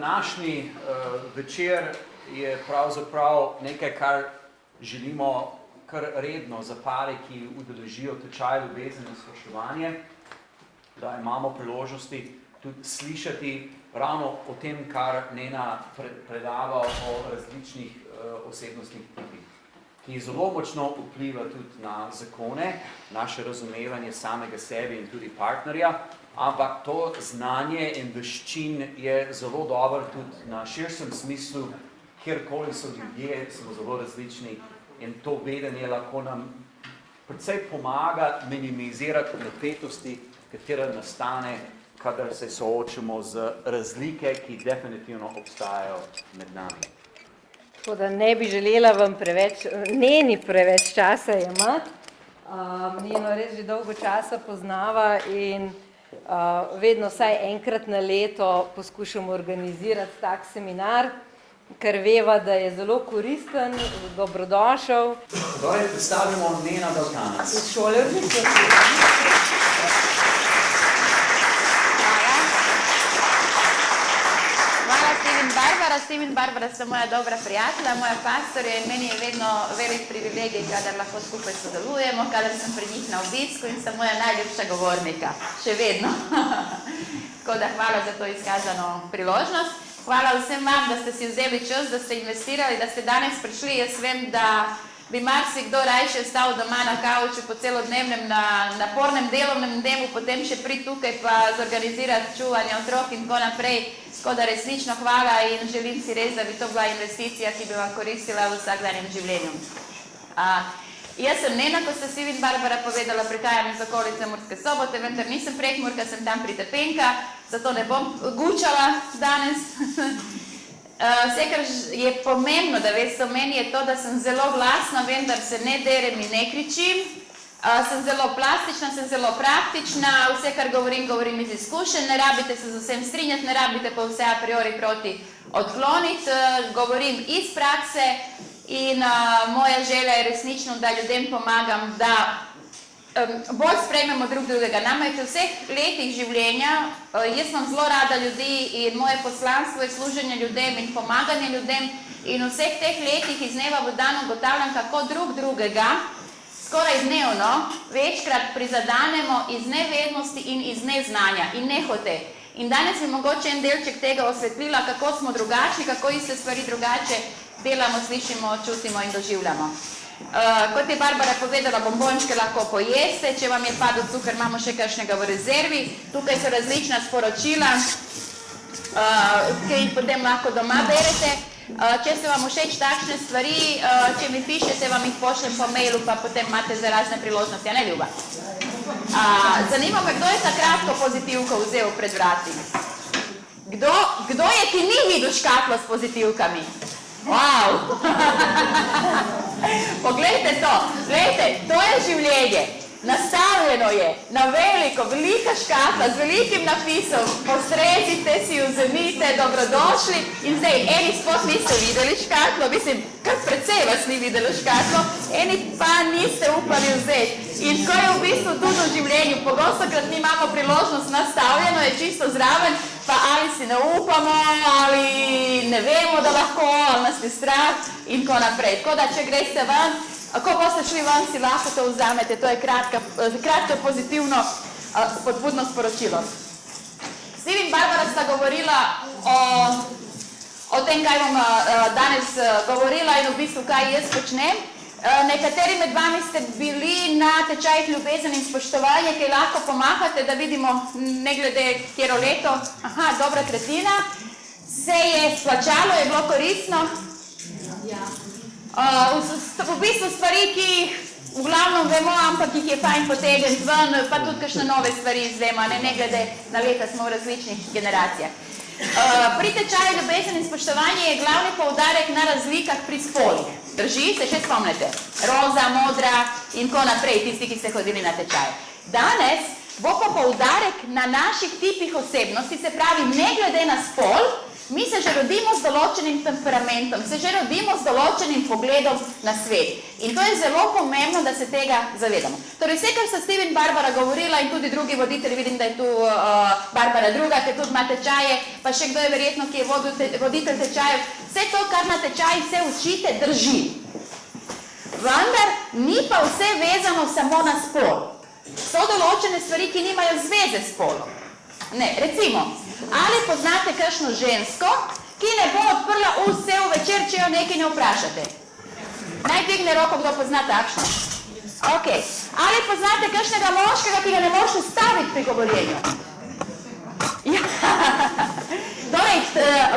Današnji večer je pravzaprav nekaj, kar želimo kar redno za pare, ki udeležijo tečaj ljubezni in spoštovanje, da imamo priložnosti tudi slišati ravno o tem, kar Nena predava o različnih osebnostnih tipih, ki zelo močno vpliva tudi na zakone, naše razumevanje samega sebe in tudi partnerja, ampak to znanje in veščin je zelo dobro tudi na širšem smislu, kjerkoli so ljudje, smo zelo različni in to vedenje lahko nam predvsej pomaga minimizirati napetosti, katera nastane, kadar se soočimo z razlike, ki definitivno obstajajo med nami. Tako da ne bi želela vam Neni preveč časa jemati. Njeno res že dolgo časa poznava in vedno vsaj enkrat na leto poskušamo organizirati tak seminar, ker veva, da je zelo koristen, dobrodošel. Torej, predstavljamo Nena Balkanac. Iz šole odlično. Steve in Barbara sta moja dobra prijatelja, moja pastorja in meni je vedno velik privilegij, kadar lahko skupaj sodelujemo, kadar sem pri njih na obisku in sta moja najljubša govornika, še vedno. Tako da hvala za to izkazano priložnost. Hvala vsem vam, da ste si vzeli čas, da ste investirali, da ste danes prišli. Jaz vem, da bi marsikdo rajše stal doma na kavču po celodnevnem napornem delovnem dnevu, potem še pri tukaj pa zorganizirati čuvanje otrok in tako naprej. Tako da resnično hvala in želim si res, da bi to bila investicija, ki bi vam koristila v vsakdanjem življenju. Jaz sem Nena, ko ste Steve in Barbara povedala, prihajam iz okolice Murske Sobote, vendar nisem Prekmurka, sem tam pritepenka, zato ne bom gučala danes. Vse, kar je pomembno, da veste o meni, je to, da sem zelo glasna, vendar se ne derem in ne kričim. Sem zelo plastična, sem zelo praktična, vse, kar govorim iz izkušenj, ne rabite se z vsem strinjati, ne rabite pa vse a priori proti odkloniti, govorim iz prakse in moja želja je resnično, da ljudem pomagam, da bolj sprejmemo drug drugega. Namreč v vseh letih življenja, jaz imam zelo rada ljudi in moje poslanstvo je služenje ljudem in pomaganje ljudem in v vseh teh letih iz dneva v dan ugotavljam, kako drug drugega skoraj dnevno večkrat prizadanemo iz nevednosti in iz neznanja in nehote. In danes bi mogoče en delček tega osvetlila, kako smo drugačni, kako iste stvari drugače delamo, slišimo, čutimo in doživljamo. Kot je Barbara povedala, bombončke lahko pojeste, če vam je padel cukor, imamo še kakšnega v rezervi. Tukaj so različna sporočila, ki jih potem lahko doma berete. Če se vam všeč takšne stvari, če mi pišete, vam jih pošljem po mailu, pa potem imate za razne priložnosti. Ja, ne, Ljuba? Zanima me, kdo je ta kratko pozitivko vzel pred vrati? Kdo je, ki ni videl škatlo s pozitivkami? Wow! Poglejte to, to je življenje. Nastavljeno je na veliko, velika škatla z velikim napisom, postrezite si, vzemite, dobrodošli in zdaj, eni sploh niste videli škatlo, mislim, kar precej vas ni videlo škatlo, eni pa niste upali vzeti. In ko je v bistvu tudi v življenju, pogostokrat mi imamo priložnost nastavljeno, je čisto zraven, pa ali si ne upamo, ali ne vemo, da lahko, ali nas je strah in tako naprej. Tako da, če greste ven, ko boste šli ven, si lahko to vzamete, to je kratko pozitivno spodbudno sporočilo. Steve in Barbara sta govorila o tem, kaj bom danes govorila in v bistvu, kaj jaz počnem. Nekateri med vami ste bili na tečajih ljubezen in spoštovanje, ki lahko pomahate, da vidimo, ne glede katero leto, dobra tretjina. Se je splačalo, je bilo koristno? Ja. V bistvu stvari, ki jih v glavnem vemo, ampak jih je fajn potegniti ven, pa tudi kakšne nove stvari izvemo, ne glede na leta, smo v različnih generacijah. Pri tečaju ljubezen in spoštovanje je glavni poudarek na razlikah pri spolih. Drži, se še spomnite? Roza, modra in tako naprej, tisti, ki ste hodili na tečaj. Danes bo pa poudarek na naših tipih osebnosti, se pravi, ne glede na spol, Mi se že rodimo z določenim temperamentom, se že rodimo z določenim pogledom na svet. In to je zelo pomembno, da se tega zavedamo. Torej, vse, kar sta Steve in Barbara govorila in tudi drugi voditelji, vidim, da je tu Barbara druga, ki tudi ima tečaje, pa še kdo je verjetno, ki je voditelj tečajev, vse to, kar na tečaji se učite, drži. Vendar ni pa vse vezano samo na spol. So določene stvari, ki nimajo zveze s spolom. Ne, recimo, ali poznate kakšno žensko, ki ne bo odprla ust cel večer, če jo nekaj ne vprašate? Naj digne roko, kdo pozna takšno. Ok. Ali poznate kakšnega moškega, ki ga ne moreš ustaviti pri govorjenju? Ja. Torej,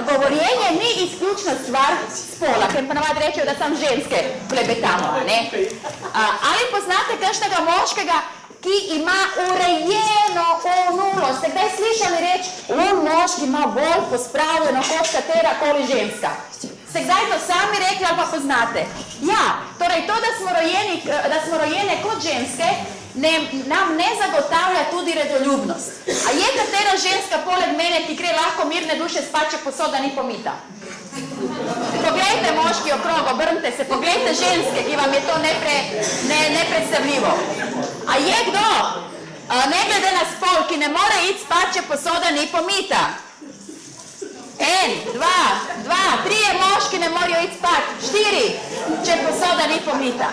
govorjenje ni izključno stvar spola, ker pa navad rečejo, da sam ženske klebetamo, ne? Ali poznate kakšnega moškega, ki ima urejeno unulo? Ste kdaj slišali reči, moški ima bolj pospravljeno kot katerakoli ženska? Ste kdaj to sami rekli ali pa poznate? Ja, torej to, da smo rojene kot ženske, nam ne zagotavlja tudi redoljubnost. A je katera ženska poleg mene, ki gre lahko mirne duše spat, če posoda ni pomita? Poglejte moški okrog, obrnite se, poglejte ženske, ki vam je to nepredstavljivo. A je kdo, ne glede na spol, ki ne more iti spat, če posoda ni pomita? 1, 2, 3 moški ne morajo iti spat, 4, če posoda ni pomita.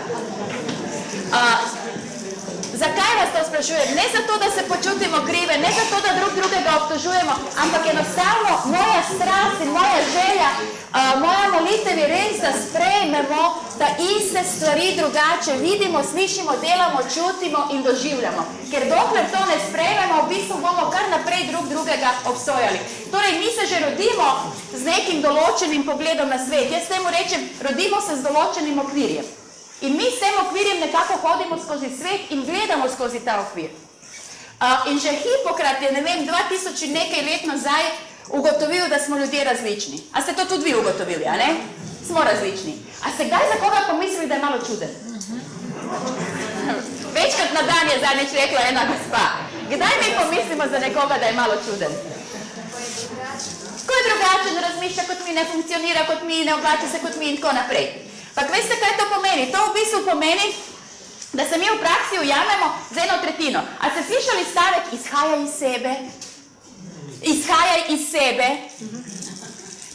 Zakaj vas to sprašujem? Ne zato, da se počutimo krive, ne zato, da drugega obtožujemo, ampak enostavno moja strast in moja želja, moja molitev je res, da sprejmemo, da iste stvari drugače vidimo, slišimo, delamo, čutimo in doživljamo. Ker dokler to ne sprejmemo, v bistvu bomo kar naprej drugega obsojali. Torej, mi se že rodimo z nekim določenim pogledom na svet. Jaz temu rečem, rodimo se z določenim okvirjem. In mi s tem okvirjem nekako hodimo skozi svet in gledamo skozi ta okvir. In že Hipokrat je, 2000 in nekaj let nazaj ugotovil, da smo ljudje različni. A ste to tudi vi ugotovili, a ne? Smo različni. A ste kdaj za koga pomislili, da je malo čuden? Večkrat na dan je zadnjič rekla ena gospa. Kdaj mi pomislimo za nekoga, da je malo čuden? Ko je drugačen, razmišlja kot mi, ne funkcionira kot mi, ne oblači se kot mi in tako naprej. Pa veste, kaj to pomeni? To v bistvu pomeni, da se mi v praksi ujamemo z 1/3. A ste slišali stavek, izhajaj iz sebe? Izhajaj iz sebe.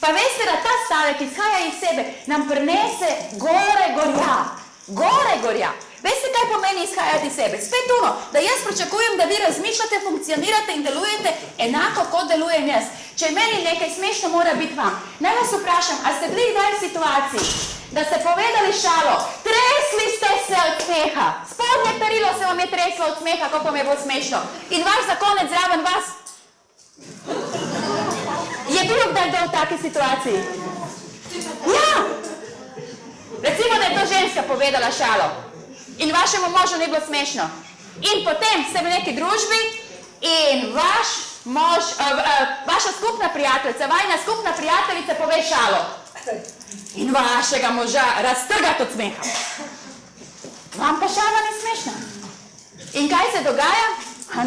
Pa veste, da ta stavek, izhajaj iz sebe, nam prinese gore gorja. Veste, kaj pomeni izhajati iz sebe? Spet ono, da jaz pričakujem, da vi razmišljate, funkcionirate in delujete enako, kot delujem jaz. Če meni nekaj smešno, mora biti vam. Naj vas vprašam, a ste bili kdaj v situaciji, da ste povedali šalo, tresli ste se od smeha, spodnje perilo se vam je treslo od smeha, kako vam je bilo smešno, in vaš zakonec zraven vas? Je bilo kdaj v taki situaciji? Ja! Recimo, da je to ženska povedala šalo in vašemu možu ni bilo smešno. In potem ste v neki družbi in vaš mož, vaša skupna prijateljica, vajna skupna prijateljica pove šalo. In vašega moža raztrgati od smeha. Vam pa šala ni smešna. In kaj se dogaja?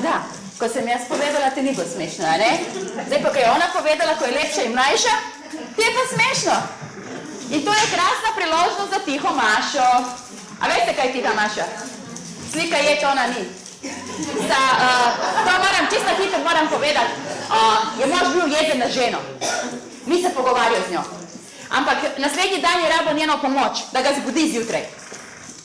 Da, ko sem jaz povedala, ti ni bilo smešno, a ne? Zdaj pa, ko je ona povedala, ko je lepša in mlajša, ti je pa smešno. In to je krasna priložnost za tiho Mašo. A veste, kaj je tiha Maša? Slika je, če ona ni. To moram, čisto hitro moram povedati. Je mož bil jezen na ženo. Ni se pogovarjal z njo. Ampak naslednji dan je rabo njeno pomoč, da ga zbudi zjutraj.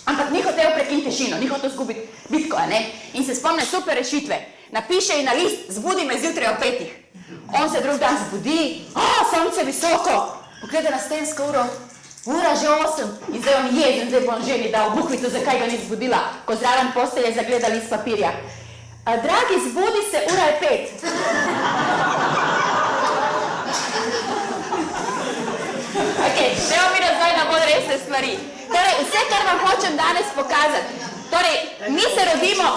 Ampak ni hotel prekiniti tišino, ni hotel zgubiti bitko, a ne? In se spomne super rešitve. Napiše ji na list, zbudi me zjutraj o 5. On se drug dan zbudi, sonce visoko, pogleda na stensko uro, ura že 8 in zdaj on jezen, zdaj bo on ženi dal bukvico, zakaj ga ni zbudila, ko zraven postelje zagleda list papirja. Dragi, zbudi se, ura je 5. Ok, treba mi razvoj na bolj resne stvari. Torej, vse, kar vam hočem danes pokazati, torej, mi se rodimo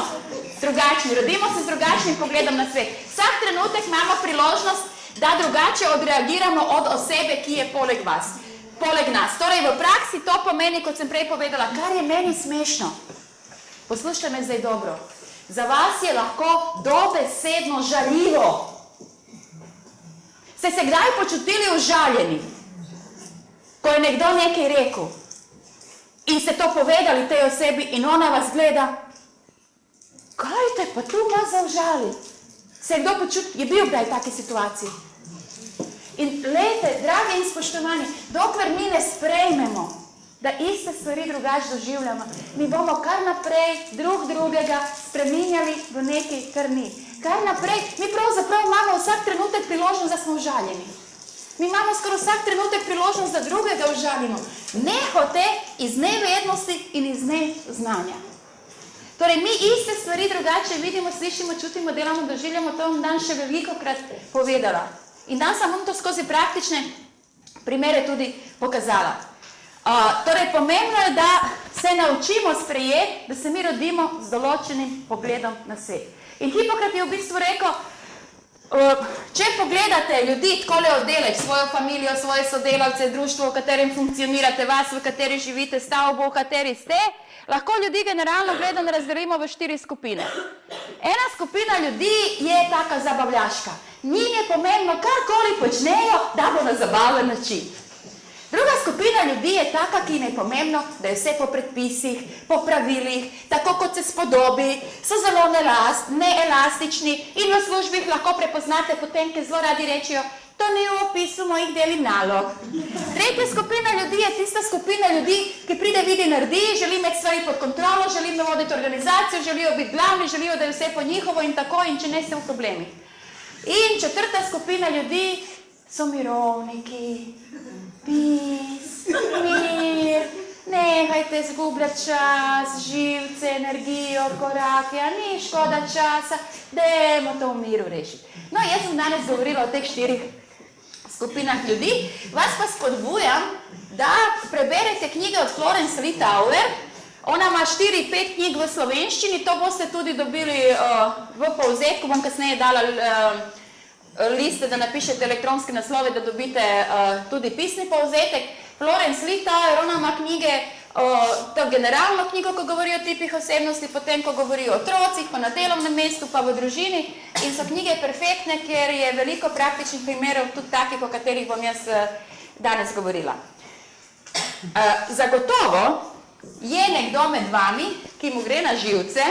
drugačni, rodimo se z drugačnim pogledom na svet. Vsak trenutek imamo priložnost, da drugače odreagiramo od osebe, ki je poleg vas, poleg nas. Torej, v praksi to pomeni, kot sem prej povedala, kar je meni smešno. Poslušajte me zdaj dobro. Za vas je lahko dobesedno žaljivo. Ste se kdaj počutili užaljeni, ko je nekdo nekaj rekel in ste to povedali tej osebi in ona vas gleda, kaj te pa tu ima za užali? Se je kdo počutil, je bil kdaj v taki situaciji? In lejte, dragi in spoštovani, dokler mi ne sprejmemo, da iste stvari drugače doživljamo, mi bomo kar naprej drugega spreminjali v nekaj, kar ni. Kar naprej, mi pravzaprav imamo vsak trenutek priložnost, da smo užaljeni. Mi imamo skoraj vsak trenutek priložnost, da drugega užalimo. Nehote iz nevednosti in iz neznanja. Torej, mi iste stvari drugače vidimo, slišimo, čutimo, delamo, doživljamo, to vam dan še velikokrat povedala. In dan sem vam to skozi praktične primere tudi pokazala. Torej, pomembno je, da se naučimo sprejeti, da se mi rodimo z določenim pogledom na svet. In Hipokrat je v bistvu rekel, če pogledate ljudi, takole oddelek, svojo familijo, svoje sodelavce, društvo, v katerem funkcionirate, vas, v kateri živite, stavbo, v kateri ste, lahko ljudi generalno gledano razdelimo v 4 skupine. Ena skupina ljudi je taka zabavljaška. Njim je pomembno, karkoli počnejo, da bo na zabaven način. Druga skupina ljudi je taka, ki jim je pomembno, da je vse po predpisih, po pravilih, tako kot se spodobi, so zelo neelastični in v službi lahko prepoznate potem, ker zelo radi rečijo, to ni v opisu mojih del in nalog. Tretja skupina ljudi je tista skupina ljudi, ki pride, vidi, naredi, želi imeti stvari pod kontrolo, želi voditi organizacijo, želijo biti glavni, želijo, da je vse po njihovo in tako, in če ne se v problemih. In četrta skupina ljudi so mirovniki, pis, mir, nehajte zgubljati čas, živce, energijo, korake, a ni škoda časa, dajmo to v miru rešiti. No, jaz sem danes govorila o teh 4 skupinah ljudi, vas pa spodbujam, da preberete knjige od Florence Littauer. Ona ima 4-5 knjig v slovenščini, to boste tudi dobili v povzetku, bom kasneje dala liste, da napišete elektronske naslove, da dobite tudi pisni povzetek. Florence Littauer, ona ima knjige, to generalno knjigo, ko govori o tipih osebnosti, potem, ko govori o otrocih, pa na delovnem mestu, pa v družini. In so knjige perfektne, ker je veliko praktičnih primerov, tudi takih, o katerih bom jaz danes govorila. Zagotovo je nekdo med vami, ki mu gre na živce,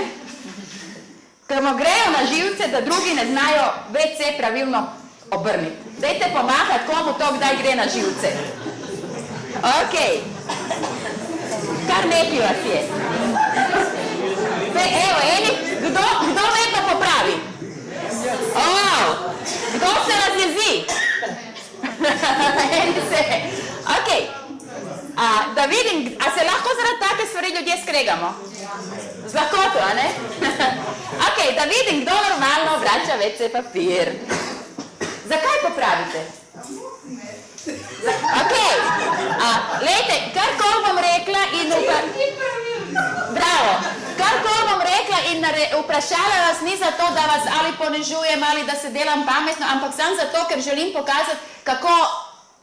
ker mu grejo na živce, da drugi ne znajo WC pravilno obrniti. Dajte pomagati, komu to kdaj gre na živce. Ok. Kar nekaj vas je. Evo, kdo me pa popravi? Kdo se razjezi? Ok. Da vidim, a se lahko zaradi take stvari ljudje skregamo? Z lahkoto, a ne? Ok, da vidim, kdo normalno vrača WC papir. Zakaj popravite? Ok, lejte, karkoli bom rekla in bravo, karkoli bom rekla in vprašala vas ni zato, da vas ali ponižujem ali da se delam pametno, ampak samo zato, ker želim pokazati, kako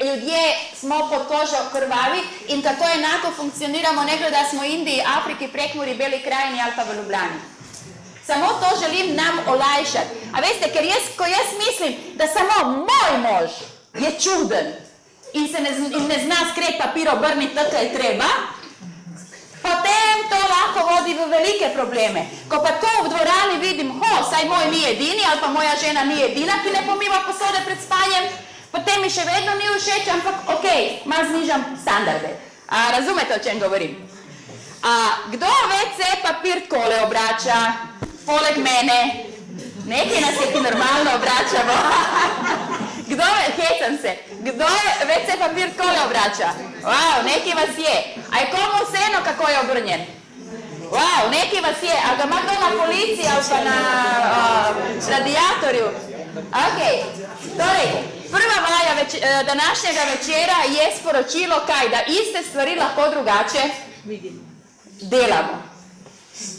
ljudje smo pod kožo krvavi in kako enako funkcioniramo, ne glede da smo v Indiji, Afriki, Prekmurju, Beli krajini ali pa v Ljubljani. Samo to želim nam olajšati. A veste, ker ko jaz mislim, da samo moj mož je čuden in se ne zna skret papir obrniti, tako je treba, potem to lahko vodi v velike probleme. Ko pa to v dvorani vidim, saj moj ni edini ali pa moja žena ni edina, ki ne pomiva posode pred spanjem, potem mi še vedno ni všeč, ampak ok, malo znižam standarde. Razumete, o čem govorim? Kdo WC papir takole obrača? Poleg mene. Nekaj nas je, ki normalno obračamo. Hecam se. Kdo WC papir takole obrača? Wow, nekaj vas je. A je komu vseeno, kako je obrnjen? Wow, nekaj vas je. A ga ima kdo na policiji ali pa na radiatorju? Ok, torej, prva vaja današnjega večera je sporočilo, kaj? Da iste stvari lahko drugače delamo.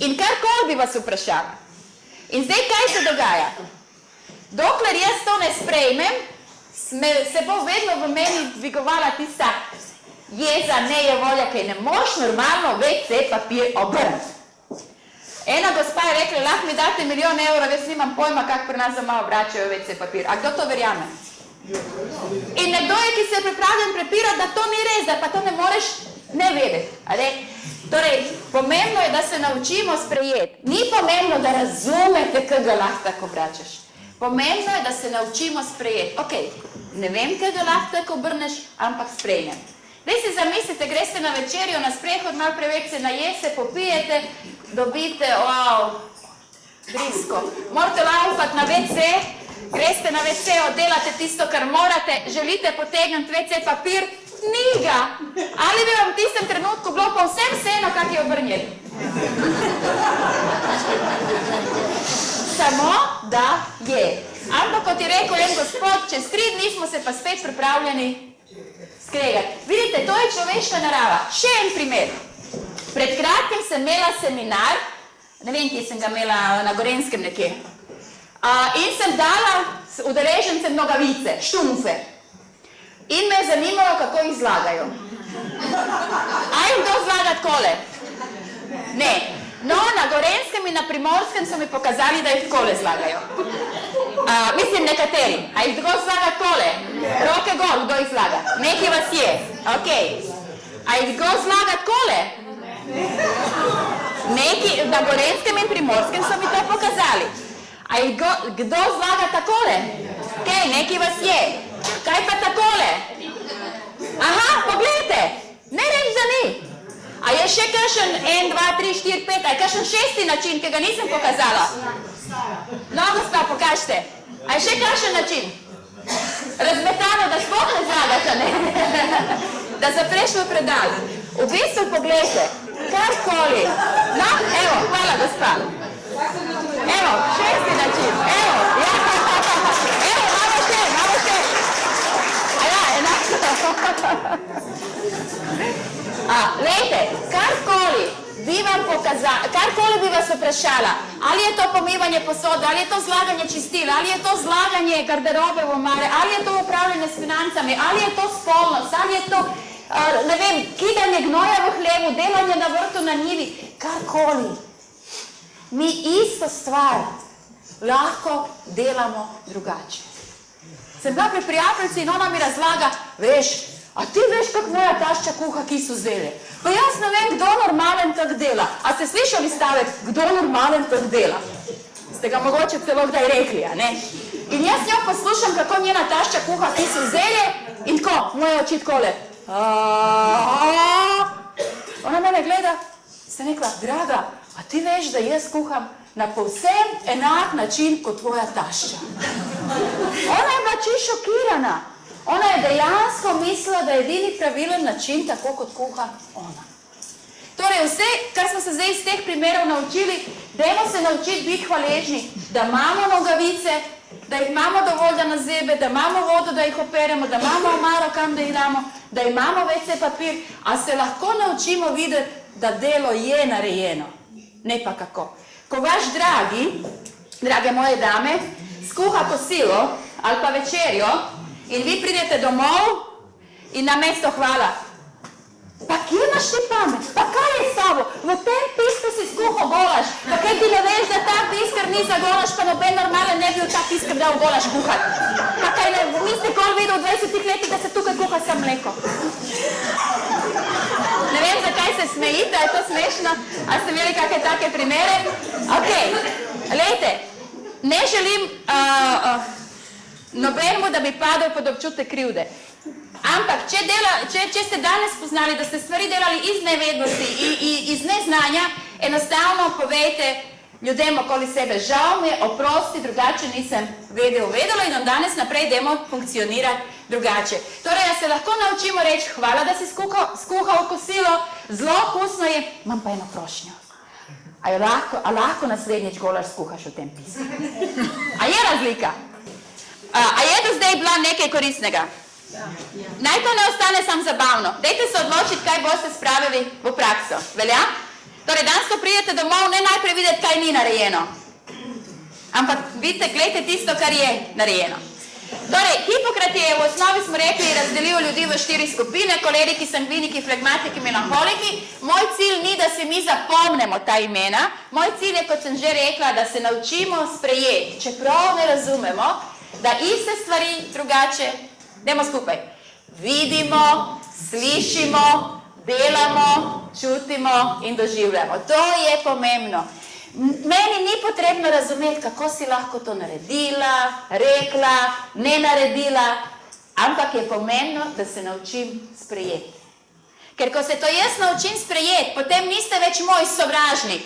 In karkoli bi vas vprašala. In zdaj, kaj se dogaja? Dokler jaz to ne sprejmem, se bo vedno v meni dvigovala tista jeza, nejevolja, kaj ne moš normalno WC papir obrniti. Ena gospa je rekla, lahko mi date 1 milijon evrov, jaz nimam pojma, kako pri nas doma obračajo WC papir. A kdo to verjame? In nekdo je, ki se je pripravljen prepirati, da to ni res, da pa to ne moreš ne vedeti. Torej, pomembno je, da se naučimo sprejeti. Ni pomembno, da razumete, kaj ga lahko tako obračaš. Pomembno je, da se naučimo sprejeti. Ok, ne vem, kaj ga lahko tako obrneš, ampak sprejmem. Zdaj si zamislite, greste na večerjo, na sprehod, malo preveč se najeste, popijete, dobite, wow, drisko. Morate laufati na WC, greste na WC, oddelate tisto, kar morate, želite potegniti WC papir, ni ga. Ali bi vam v tistem trenutku bilo pa vsem vseeno, kak je obrnjen? Samo, da je. Ampak, kot je rekel en gospod, čez 3 dni smo se pa spet pripravljeni skregati. Vidite, to je človeška narava. Še en primer. Pred kratkim sem imela seminar, ne vem, kje sem ga imela, na Gorenskem nekje, in sem dala udeležencem nogavice, štumfe. In me je zanimalo, kako jih zlagajo. A jih kdo zlaga takole? Ne. No, na Gorenskem in na Primorskem so mi pokazali, da jih takole zlagajo. Mislim, nekateri. A jih kdo zlaga takole? Roke gor, kdo jih zlaga? Nekaj vas je. Ok. A jih kdo zlaga takole? Neki, na Gorenskem in Primorskem so mi to pokazali. A jih kdo zlaga takole? Ok, nekaj vas je. Kaj pa takole? Aha, pogledajte. Ne reč, da ni. A je še kakšen 1, 2, 3, 4, 5, a je kakšen 6. način, ki ga nisem pokazala? No, gospa, pokažite. A je še kakšen način? Razmetano, da sploh ne zlagate, ne? Da zapreš v predal. V bistvu pogledajte, karkoli. No, evo, hvala, gospa. Evo, 6. način. Evo, ja. Evo, malo še. A ja, enako. Lejte, karkoli bi vas vprašala, ali je to pomivanje posode, ali je to zlaganje čistil, ali je to zlaganje garderobe v omare, ali je to upravljanje s financami, ali je to spolnost, ali je to, ne vem, kidanje gnoja v hlevu, delanje na vrtu na njivi, karkoli. Mi isto stvar lahko delamo drugače. Sem bila pri prijateljici in ona mi razlaga, veš, a ti veš, kak moja tašča kuha kisu zelje? Pa jaz ne vem, kdo normalen tak dela. A ste slišali stavek, kdo normalen tak dela? Ste ga mogoče celo kdaj rekli, a ne? In jaz njo poslušam, kako njena tašča kuha kisu zelje in tako, moje oči takole. Ona mene gleda, sem rekla, draga, a ti veš, da jaz kuham na povsem enak način kot tvoja tašča? Ona je bila čisto šokirana. Ona je dejansko mislila, da je edini pravilen način, tako kot kuha ona. Torej, vse, kar smo se zdaj iz teh primerov naučili, dajmo se naučiti biti hvaležni, da imamo nogavice, da jih imamo dovolj, da nas zebe, da imamo vodo, da jih operemo, da imamo omaro, kam da jih damo, da imamo WC papir, a se lahko naučimo videti, da delo je narejeno. Ne pa kako. Ko vaš drage moje dame, skuha kosilo ali pa večerjo, in vi pridete domov in namesto hvala. Pa kje imaš ti pamet? Pa kaj je s tabo? V tem pisku si skuhal golaž. Pa kaj ti ne veš, da ta piskar ni za golaž, pa noben normalen ne bi v ta piskar dal golaž kuhati. Pa kaj ne, niste kol videl v 20 letih, da se tukaj kuha sam mleko. Ne vem, zakaj se smejite, je to smešno, a ste imeli kakšne take primere? Ok, lejte, ne želim nobenemu, da bi padel pod občutek krivde. Ampak, če ste danes spoznali, da ste stvari delali iz nevednosti, iz neznanja, enostavno povejte ljudem okoli sebe, žal mi je, oprosti, drugače nisem vedela in od danes naprej idemo funkcionirati drugače. Torej, ja se lahko naučimo reči, hvala, da si skuhal kosilo, zelo okusno je, imam pa eno prošnjo. A lahko naslednjič golaž skuhaš v tem pismu? A je razlika? A je do zdaj bila nekaj koristnega? Naj to ne ostane samo zabavno. Dajte se odločiti, kaj boste spravili v prakso. Velja? Torej, danes, ko pridete domov, ne najprej videti, kaj ni narejeno. Ampak vidite, gledajte tisto, kar je narejeno. Torej, Hipokrat je v osnovi, smo rekli, razdelil ljudi v 4 skupine, koleriki, sangviniki, flegmatiki, melanholiki. Moj cilj ni, da se mi zapomnemo ta imena. Moj cilj je, kot sem že rekla, da se naučimo sprejeti. Čeprav ne razumemo, da iste stvari drugače, dajmo skupaj, vidimo, slišimo, delamo, čutimo in doživljamo. To je pomembno. Meni ni potrebno razumeti, kako si lahko to naredila, rekla, ne naredila, ampak je pomembno, da se naučim sprejeti. Ker ko se to jaz naučim sprejeti, potem niste več moj sovražnik,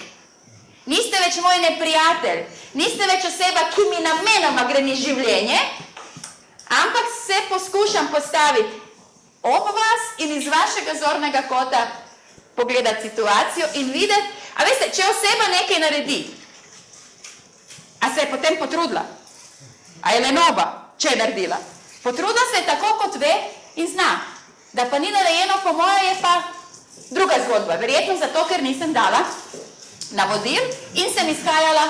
niste več moj neprijatelj, niste več oseba, ki mi namenoma greni življenje, ampak se poskušam postaviti ob vas in iz vašega zornega kota pogledati situacijo in videti, a veste, če oseba nekaj naredi, a se je potem potrudila, a je lenoba, če je naredila. Potrudila se je tako, kot ve in zna. Da pa ni narejeno, po moje je pa druga zgodba. Verjetno zato, ker nisem dala navodil in sem izhajala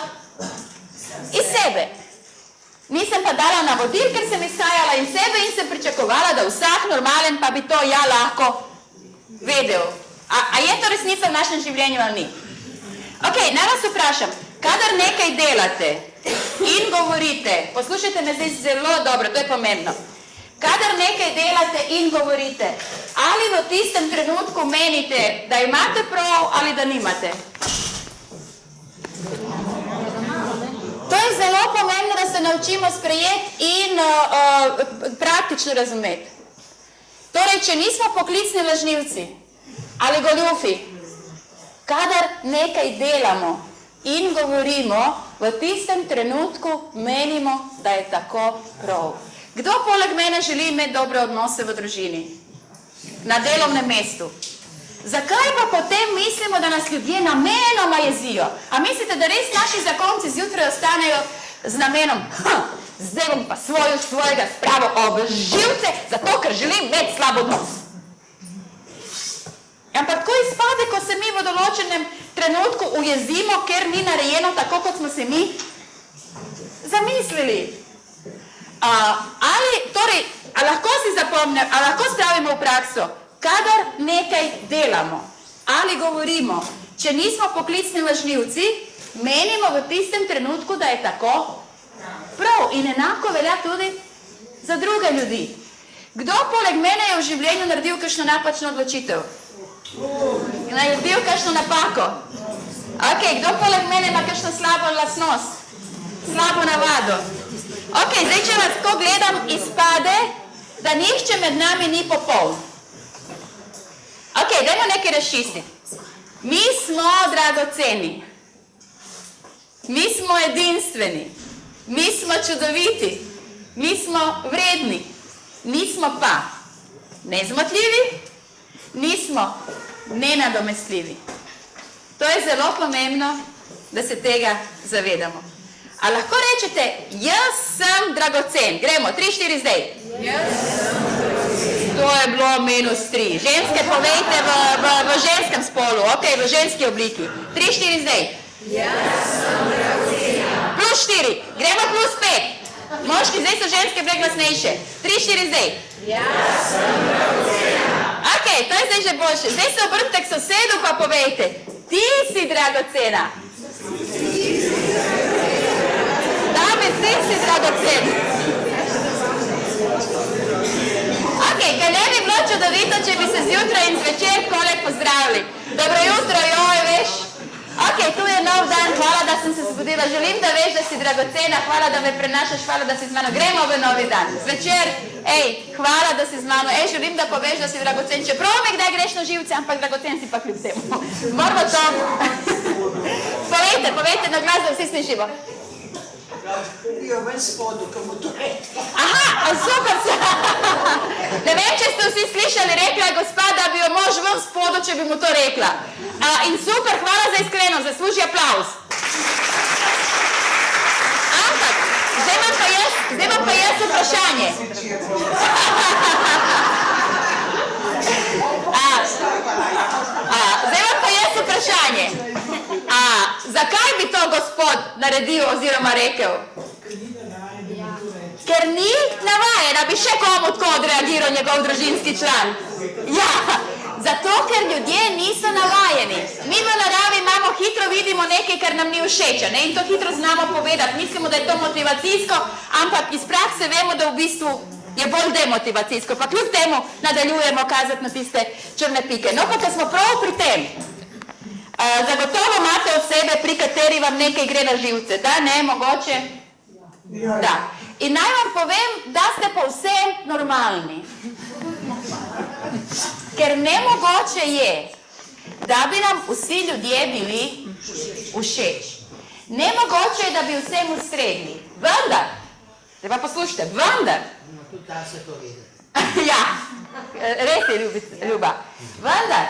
iz sebe. Nisem pa dala navodil, ker sem izhajala iz sebe in sem pričakovala, da vsak normalen pa bi to ja lahko vedel. A je to resnica v našem življenju ali ni? Ok, naj vas vprašam, kadar nekaj delate in govorite, poslušajte me zdaj zelo dobro, to je pomembno. Kadar nekaj delate in govorite, ali v tistem trenutku menite, da imate prav ali da nimate? To je zelo pomembno, da se naučimo sprejeti in praktično razumeti. Torej, če nismo poklicni lažnivci ali goljufi, kadar nekaj delamo in govorimo, v tistem trenutku menimo, da je tako prav. Kdo poleg mene želi imeti dobre odnose v družini? Na delovnem mestu. Zakaj pa potem mislimo, da nas ljudje namenoma jezijo? A mislite, da res naši zakonci zjutraj ostanejo z namenom, zdaj bom pa svojega spravo ob živce, zato ker želim imeti slab odnos. Ampak ko izpade, ko se mi v določenem trenutku ujezimo, ker ni narejeno tako, kot smo se mi zamislili. Torej, a lahko si zapomnim, a lahko spravimo v prakso, kadar nekaj delamo ali govorimo, če nismo poklicni lažnivci, menimo v tistem trenutku, da je tako prav in enako velja tudi za druge ljudi. Kdo poleg mene je v življenju naredil kakšno napačno odločitev? Naredil kakšno napako? Ok, kdo poleg mene ima kakšno slabo lastnost? Slabo navado? Ok, zdaj, če vas tako gledam, izpade, da nihče med nami ni popoln. Ok, dajmo nekaj razčistiti. Mi smo dragoceni. Mi smo edinstveni. Mi smo čudoviti. Mi smo vredni. Nismo pa nezmotljivi, nismo nenadomestljivi. To je zelo pomembno, da se tega zavedamo. A lahko rečete, jaz sem dragocen. Gremo, 3, 4 zdaj. To je bilo -3. Ženske povejte v ženskem spolu, ok, v ženski obliki. 3, 4 zdaj. +4, gremo +5. Moški, zdaj so ženske preglasnejše. 3, 4 zdaj. Ok, to je zdaj že boljše. Zdaj se obrnite k sosedu pa povejte, ti si dragocena. Dame, ti si dragocen. Ok, kaj ne bi bilo čudovito, če bi se zjutraj in zvečer kole pozdravili. Dobro jutro, joj, veš. Ok, tu je nov dan, hvala, da sem se zbudila. Želim, da veš, da si dragocena, hvala, da me prenašaš, hvala, da si z mano. Gremo v novi dan. Zvečer, hvala, da si z mano. Želim, da poveš, da si dragocen. Čeprav me kdaj greš na živce, ampak dragocen si pa kljub temu. Moramo to. Povejte na glas, da vsi slišimo. Jo ven spodu, ko mu to reče. Aha, super. Ne vem, če ste vsi slišali, rekla je gospa, da bi jo mož ven spodu, če bi mu to rekla. In super, hvala za iskreno, zasluži aplauz. Ampak, zdaj imam pa jaz vprašanje. Zdaj imam pa jaz vprašanje. Zakaj bi to gospod naredil oziroma rekel? Ker ni navajen, da bi še komu tako odreagiral njegov družinski član. Ja, zato ker ljudje niso navajeni. Mi v naravi hitro vidimo nekaj, kar nam ni všeč, in to hitro znamo povedati. Mislimo, da je to motivacijsko, ampak iz prakse prakse vemo, da v bistvu je bolj demotivacijsko, pa kljub temu nadaljujemo kazati na tiste črne pike. No, pa ko smo prav pri tem, zagotovo imate osebe, pri kateri vam nekaj gre na živce, da, ne, mogoče? Da. In naj vam povem, da ste povsem normalni. Ker nemogoče je, da bi nam vsi ljudje bili všeč. Nemogoče je, da bi vsem ustregli. Vendar, te pa poslušajte, vendar. Tudi tam se to vidi. Ja, res je ljuba. Vendar,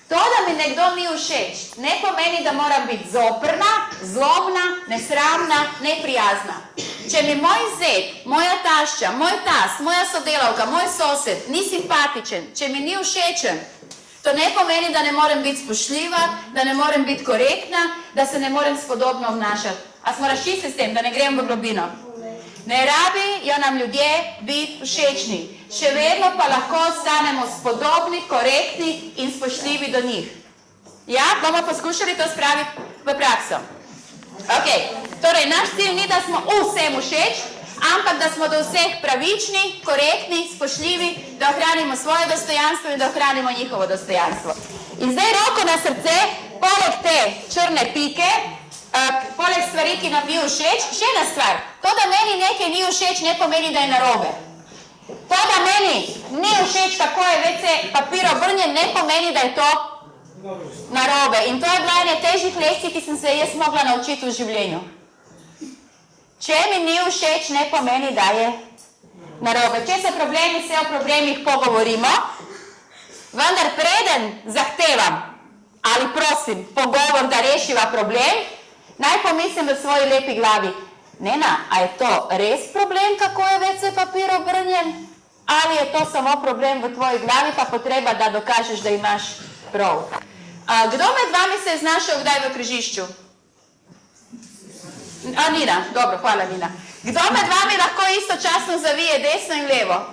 to, da mi nekdo ni všeč, ne pomeni, da moram biti zoprna, zlobna, nesramna, neprijazna. Če mi moj zet, moja tašča, moj tas, moja sodelavka, moj sosed ni simpatičen, če mi ni všečen, to ne pomeni, da ne morem biti spoštljiva, da ne morem biti korektna, da se ne morem spodobno obnašati. A smo razčistili s tem, da ne grem v globino? Ne rabijo nam ljudje biti všečni. Še vedno pa lahko ostanemo spodobni, korektni in spoštljivi do njih. Ja, bomo poskušali to spraviti v prakso. Ok, torej naš cilj ni, da smo vsem všeč, ampak da smo do vseh pravični, korektni, spoštljivi, da ohranimo svoje dostojanstvo in da ohranimo njihovo dostojanstvo. In zdaj roko na srce, poleg te črne pike, poleg stvari, ki nam ni všeč, še ena stvar. To, da meni nekaj ni všeč, ne pomeni, da je narobe. To, da meni ni všeč, kako je WC papir obrnjen, ne pomeni, da je to narobe. In to je bila ena težjih lekcij, ki sem se jaz mogla naučiti v življenju. Če mi ni všeč, ne pomeni, da je narobe. Če se problemi, se o problemih pogovorimo, vendar preden zahtevam ali prosim pogovor, da rešiva problem, naj pomislim v svoji lepi glavi, Nena, a je to res problem, kako je WC papir obrnjen? Ali je to samo problem v tvoji glavi, pa potreba, da dokažeš, da imaš prav? Kdo med vami se je znašel kdaj v križišču? Nina, dobro, hvala Nina. Kdo med vami lahko istočasno zavije desno in levo?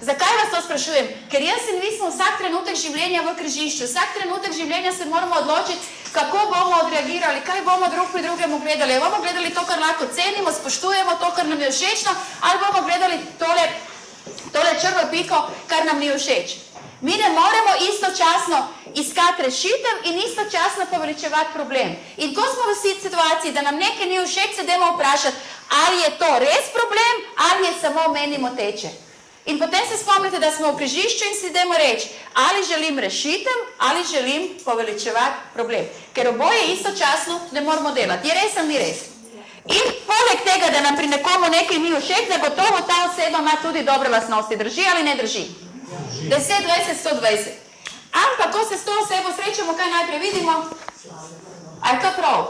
Zakaj vas to sprašujem? Ker jaz in vi smo vsak trenutek življenja v križišču. Vsak trenutek življenja se moramo odločiti, kako bomo odreagirali, kaj bomo drug pri drugemu gledali. Bomo gledali to, kar lahko cenimo, spoštujemo to, kar nam je všečno, ali bomo gledali tole črno piko, kar nam ni všeč. Mi ne moremo istočasno iskati rešitev in istočasno poveličevati problem. In ko smo v situaciji, da nam nekaj ni všeč, se dajmo vprašati, ali je to res problem, ali je samo meni moteče. In potem se spomnite, da smo v križišču in si dajmo reči, ali želim rešitev, ali želim poveličevati problem. Ker oboje istočasno ne moramo delati. Je res ali ni res? In poleg tega, da nam pri nekomu nekaj ni všeč, zagotovo ta oseba ima tudi dobre lastnosti. Drži ali ne drži? 10, 20, 120. Ampak, ko se s to osebo srečamo, kaj najprej vidimo? A je to prav?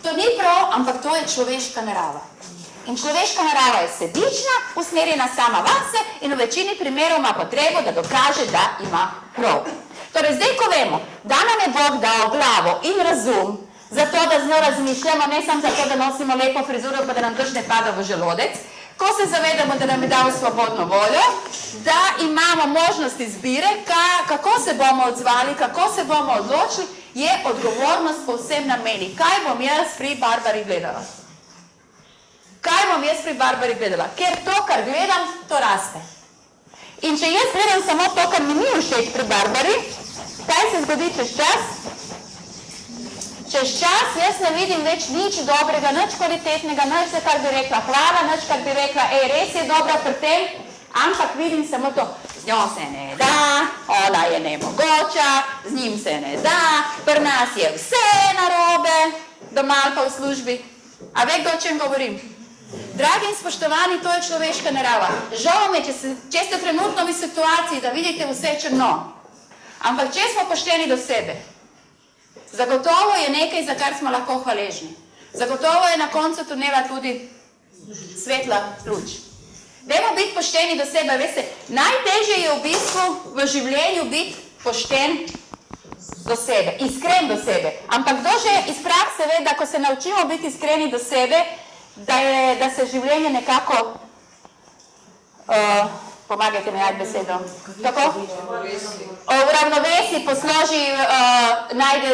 To ni prav, ampak to je človeška narava. In človeška narava je sebična, usmerjena sama vase in v večini primerov ima potrebo, da dokaže, da ima prav. Torej, zdaj, ko vemo, da nam je Bog dal glavo in razum, zato, da z njo razmišljamo, ne samo zato, da nosimo lepo frizuro, pa da nam drž ne pada v želodec, ko se zavedamo, da nam je dal svobodno voljo, da imamo možnost izbire, kako se bomo odzvali, kako se bomo odločili, je odgovornost povsem na meni. Kaj bom jaz pri Barbari gledala? Kaj bom jaz pri Barbari gledala? Ker to, kar gledam, to raste. In če jaz gledam samo to, kar mi ni všeč pri Barbari, kaj se zgodi čez čas? Čez čas jaz ne vidim več nič dobrega, nič kvalitetnega, nič se, kar bi rekla hvala, nič, kar bi rekla, res je dobra pri tem, ampak vidim samo to, z njo se ne da, ona je nemogoča, z njim se ne da, pri nas je vse narobe, doma ali pa v službi. A ve, kdo o čem govorim? Dragi in spoštovani, to je človeška narava. Žal me, če ste trenutno v situaciji, da vidite vse črno, ampak če smo pošteni do sebe, zagotovo je nekaj, za kar smo lahko hvaležni. Zagotovo je na koncu tunela tudi svetla luč. Dajmo biti pošteni do sebe. Veste, najtežje je v bistvu v življenju biti pošten do sebe, iskren do sebe. Ampak kdo že iz prakse ve, da ko se naučimo biti iskreni do sebe, da se življenje nekako, pomagajte mi najti besedo, tako? V ravnovesju posloži,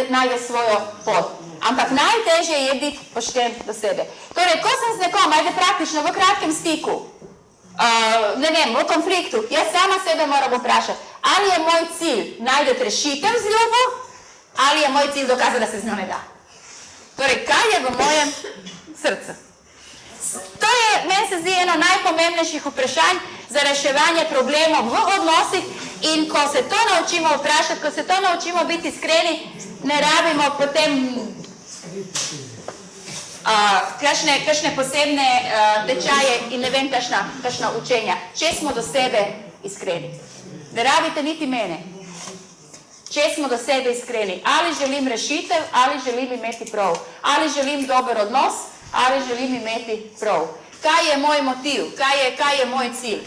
najde svojo pot. Ampak najtežje je biti pošten do sebe. Torej, ko sem z nekom, ajde praktično, v kratkem stiku, ne vem, v konfliktu, jaz sama sebe moram vprašati, ali je moj cilj najdeti rešitev z ljubav, ali je moj cilj dokazati, da se z njo ne da. Torej, kaj je v mojem srcu? To je, meni se zdi, eno najpomembnejših vprašanj za reševanje problemov v odnosih in ko se to naučimo vprašati, ko se to naučimo biti iskreni, ne rabimo potem kakšne posebne tečaje in ne vem kakšna učenja. Če smo do sebe iskreni. Ne rabite niti mene. Če smo do sebe iskreni. Ali želim rešitev, ali želim imeti prav. Ali želim dober odnos, ali želim imeti prav. Kaj je moj motiv? Kaj je moj cilj?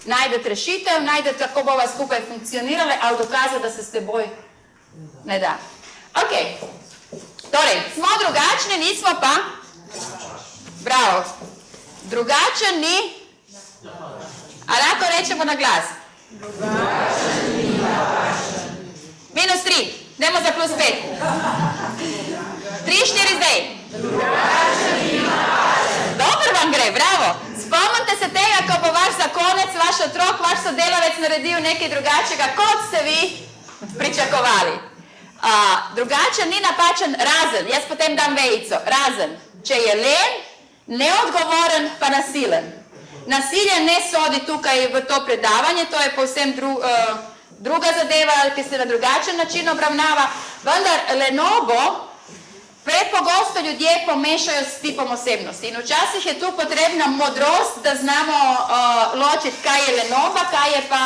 Najdete rešitev, najdete, kako bova skupaj funkcionirala, ali dokazati, da se s teboj ne da. Ok. Torej, smo drugačni, nismo pa? Bravo. Drugačen ni? A lahko rečemo na glas? Drugačen ni napačen. -3. Dajmo za +5. 3-4 zdaj. Drugačen ni napačen. Dobro vam gre, bravo. Spomnite se tega, ko bo vaš zakonec, vaš otrok, vaš sodelavec naredil nekaj drugačnega, kot ste vi pričakovali. Drugačen ni napačen, razen, jaz potem dam vejico, razen, če je len, neodgovoren pa nasilen. Nasilje ne sodi tukaj v to predavanje, to je povsem druga zadeva, ki se na drugačen način obravnava, vendar lenobo prepogosto ljudje pomešajo s tipom osebnosti in včasih je tu potrebna modrost, da znamo ločiti, kaj je lenoba, kaj je pa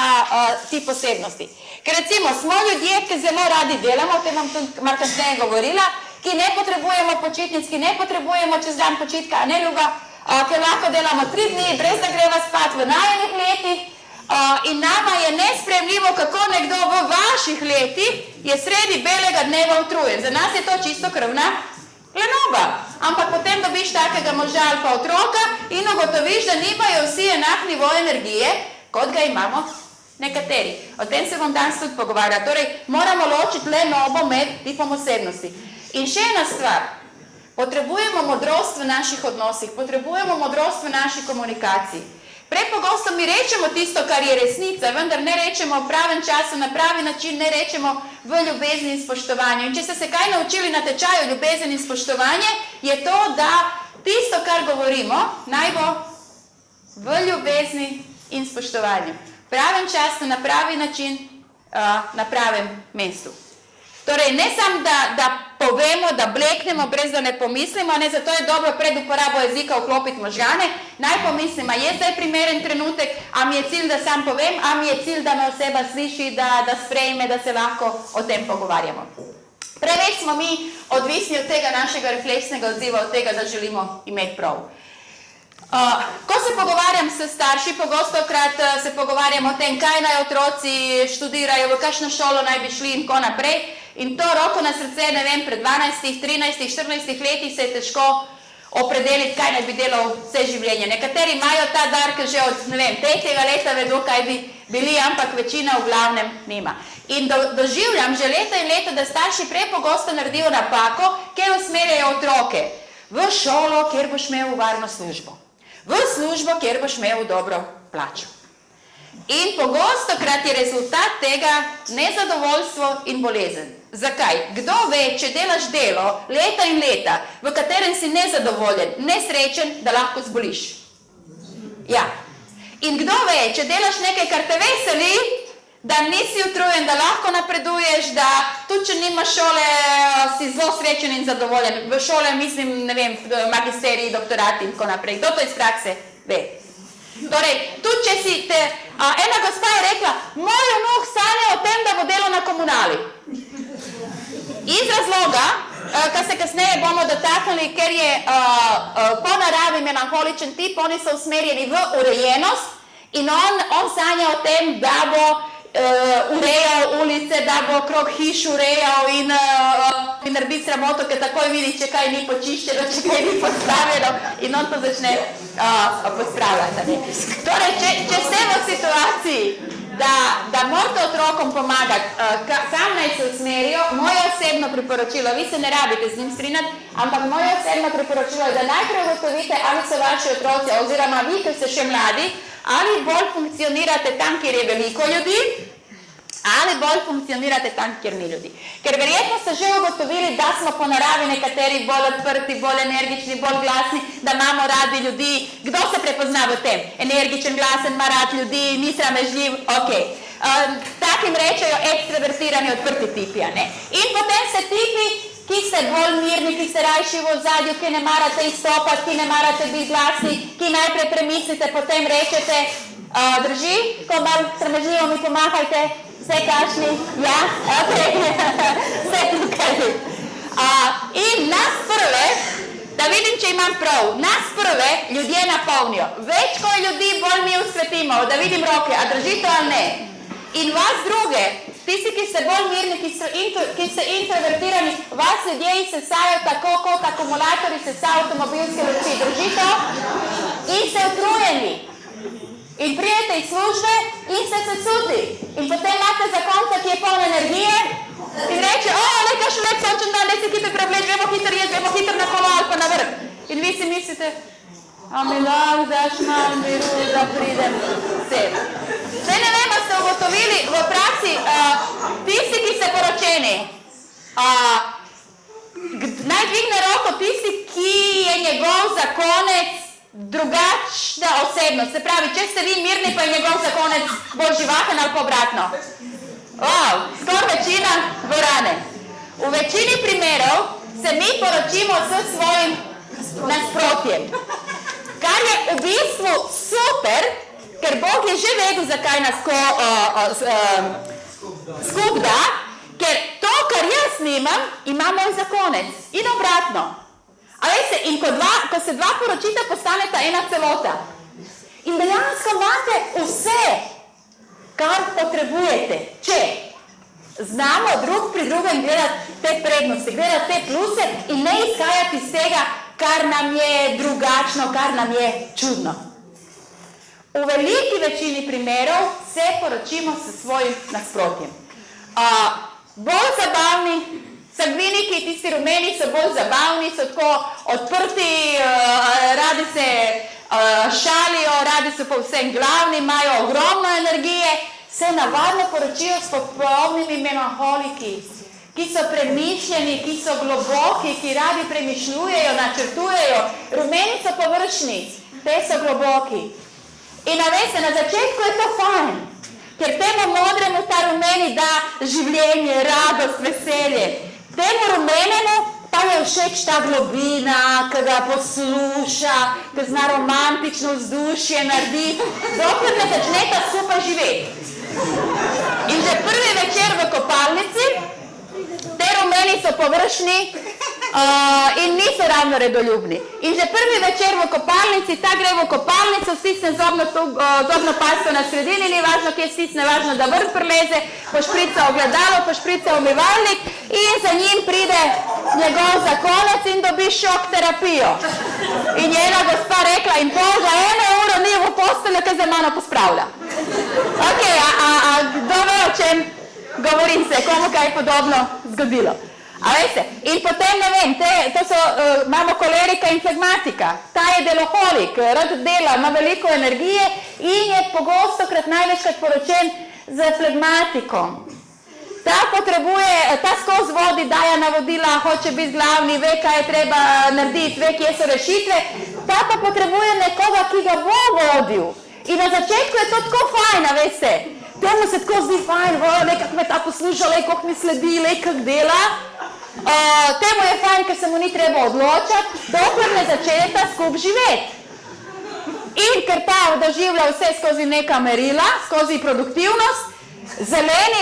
tip osebnosti. Ker recimo, smo ljudje, ki zelo radi delamo, o tem vam tudi malo kasneje govorila, ki ne potrebujemo počitnic, ki ne potrebujemo čez dan počitka, a ne ljuba, ker lahko delamo 3 dni, brez da greva spat v najenih letih in nama je nesprejemljivo, kako nekdo v vaših letih je sredi belega dneva utrujen. Za nas je to čisto krvna lenoba. Ampak potem dobiš takega moža ali pa otroka in ugotoviš, da nimajo vsi enak nivo energije, kot ga imamo nekateri. O tem se bom danes tudi pogovarjala. Torej, moramo ločiti lenobo med tipom osebnosti. In še ena stvar. Potrebujemo modrost v naših odnosih, potrebujemo modrost v naši komunikaciji. Prepogosto mi rečemo tisto, kar je resnica, vendar ne rečemo v pravem času, na pravi način, ne rečemo v ljubezni in spoštovanju. In če ste se kaj naučili na tečaju ljubezen in spoštovanje, je to, da tisto, kar govorimo, naj bo v ljubezni in spoštovanju. V pravem času, na pravi način, na pravem mestu. Torej, ne samo, da povemo, da bleknemo, brez da ne pomislimo, ne, zato je dobro pred uporabo jezika vklopiti možgane, naj pomislimo, je zdaj primeren trenutek, a mi je cilj, da sam povem, a mi je cilj, da me oseba sliši, da sprejme, da se lahko o tem pogovarjamo. Preveč smo mi odvisni od tega našega refleksnega odziva, od tega, da želimo imeti prav. Ko se pogovarjam s starši, pogostokrat se pogovarjam o tem, kaj naj otroci študirajo, v kakšno šolo naj bi šli in tako naprej. In to roko na srce, ne vem, pred 12, 13, 14 letih se je težko opredeliti, kaj naj bi delal vse življenje. Nekateri imajo ta dar, ker že od, ne vem, 3. leta vedo, kaj bi bili, ampak večina v glavnem nima. In doživljam že leta in leta, da starši prepogosto naredijo napako, ker usmerjajo otroke v šolo, kjer boš imel varno službo. V službo, kjer boš imel dobro plačo. In pogostokrat je rezultat tega nezadovoljstvo in bolezen. Zakaj? Kdo ve, če delaš delo leta in leta, v katerem si nezadovoljen, nesrečen, da lahko zboliš? Ja. In kdo ve, če delaš nekaj, kar te veseli, da nisi utrujen, da lahko napreduješ, da tudi če nimaš šole, si zelo srečen in zadovoljen. V šole mislim, ne vem, magisterij, doktorati in tako naprej. Kdo to iz prakse ve? Torej, tudi če si te... ena gospa je rekla, moj vnuk sanja o tem, da bo delal na komunali. Iz razloga, kar se kasneje bomo dotaknili, ker je po naravi melanholičen tip, oni so usmerjeni v urejenost in on sanja o tem, da bo urejal ulice, da bo krog hiš urejal in narediti sramoto, ker takoj vidi, če kaj ni počiščeno, če kaj ni postavljeno in on to začne pospravljati. Torej, če ste v situaciji, da morate otrokom pomagati, kam naj se usmerijo. Moje osebno priporočilo, vi se ne rabite z njim strinjati, ampak moje osebno priporočilo je, da najprej ugotovite, ali so vaši otroci, oziroma vi, ki ste še mladi, ali bolj funkcionirate tam, kjer je veliko ljudi, ali bolj funkcionirate tam, kjer ni ljudi. Ker verjetno ste že ugotovili, da smo po naravi nekateri bolj odprti, bolj energični, bolj glasni, da imamo radi ljudi. Kdo se prepozna v tem? Energičen, glasen, ima rad ljudi, ni sramežljiv, ok. Takim rečejo ekstravertirani, odprti tipi, a ne? In potem se tipi, ki ste bolj mirni, ki ste rajši v ozadju, ki ne marate izstopati, ki ne marate biti glasni, ki najprej premislite, potem rečete, drži, ko malo sramežljivo mi pomahajte, vse kašni, ja, ok, vse tukaj. In nas prve, da vidim, če imam prav, nas prve ljudje napolnijo. Več ko ljudi, bolj mi usvetimo, da vidim roke, a drži to ali ne. In vas druge, tisti, ki ste bolj mirni, ki ste introvertirani, vas ljudje izsesajo tako, kot akumulatori sesajo avtomobilske luči, drži to? In ste utrujeni. In prijete iz službe in ste sesudli. In potem imate zakonca, ki je poln energije in reče, nekaj še lep sončen dan, ne se hitro prevleč, gremo hitro jesti, gremo hitro na kolo ali pa na vrh. In vi si mislite, a mi lahko daš malo miru, da pridem sem. Zdaj ne vem, ste ugotovili v praksi, tisti, ki ste poročeni, naj dvigne roko tisti, ki je njegov zakonec drugačna osebnost. Se pravi, če ste vi mirni, pa je njegov zakonec bolj živahen ali pa obratno. Skoraj večina dvorane. V večini primerov se mi poročimo s svojim nasprotjem. Kar je v bistvu super, ker Bog je že vedel, zakaj nas skup da, ker to, kar jaz nimam, ima moj zakonec. In obratno. A veste, in ko se dva poročita, postaneta ena celota. In dejansko imate vse, kar potrebujete, če znamo drug pri drugem gledati te prednosti, gledati te pluse in ne izhajati iz tega, kar nam je drugačno, kar nam je čudno. V veliki večini primerov se poročimo s svojim nasprotjem. Bolj zabavni, sangviniki, tisti rumeni so bolj zabavni, so tako odprti, radi se šalijo, radi so pa vsem glavni, imajo ogromno energije, se navadno poročijo s popolnimi melanholiki, ki so premišljeni, ki so globoki, ki radi premišljujejo, načrtujejo. Rumeni so površni, te so globoki. In veste, na začetku je to fajn, ker temu modremu ta rumeni da življenje, radost, veselje. Temu rumenemu pa je všeč ta globina, ki ga posluša, ki zna romantično vzdušje narediti, dokler ne začneta skupaj živeti. In že prvi večer v kopalnici, te rumeni so površni in niso ravno redoljubni. In že prvi večer v kopalnici, ta gre v kopalnico, stisne zobno pasto na sredini, ni važno, kje stisne, važno, da vrh preleze, pošprica ogledalo, pošprica umivalnik in za njim pride njegov zakonec in dobi šok terapijo. In je ena gospa rekla, in pol za 1 uro ni v postelju, ki za mano pospravlja. Ok, kdo ve, o čem govorim se, komu kaj podobno zgodilo. A veste, in potem, ne vem, imamo kolerika in flegmatika. Ta je deloholik, rad dela, ima veliko energije in je pogostokrat največkrat poročen z flegmatikom. Ta skozi vodi daje navodila, hoče biti glavni, ve, kaj je treba narediti, ve, kje so rešitve. Ta pa potrebuje nekoga, ki ga bo vodil. In na začetku je to tako fajn, veste. Temu se tako zdi fajn, nekak me ta posluša, koliko mi sledi, kak dela. Temu je fajn, ker se mu ni treba odločati, dokler ne začneta skup živeti. In ker ta doživlja vse skozi neka merila, skozi produktivnost, zeleni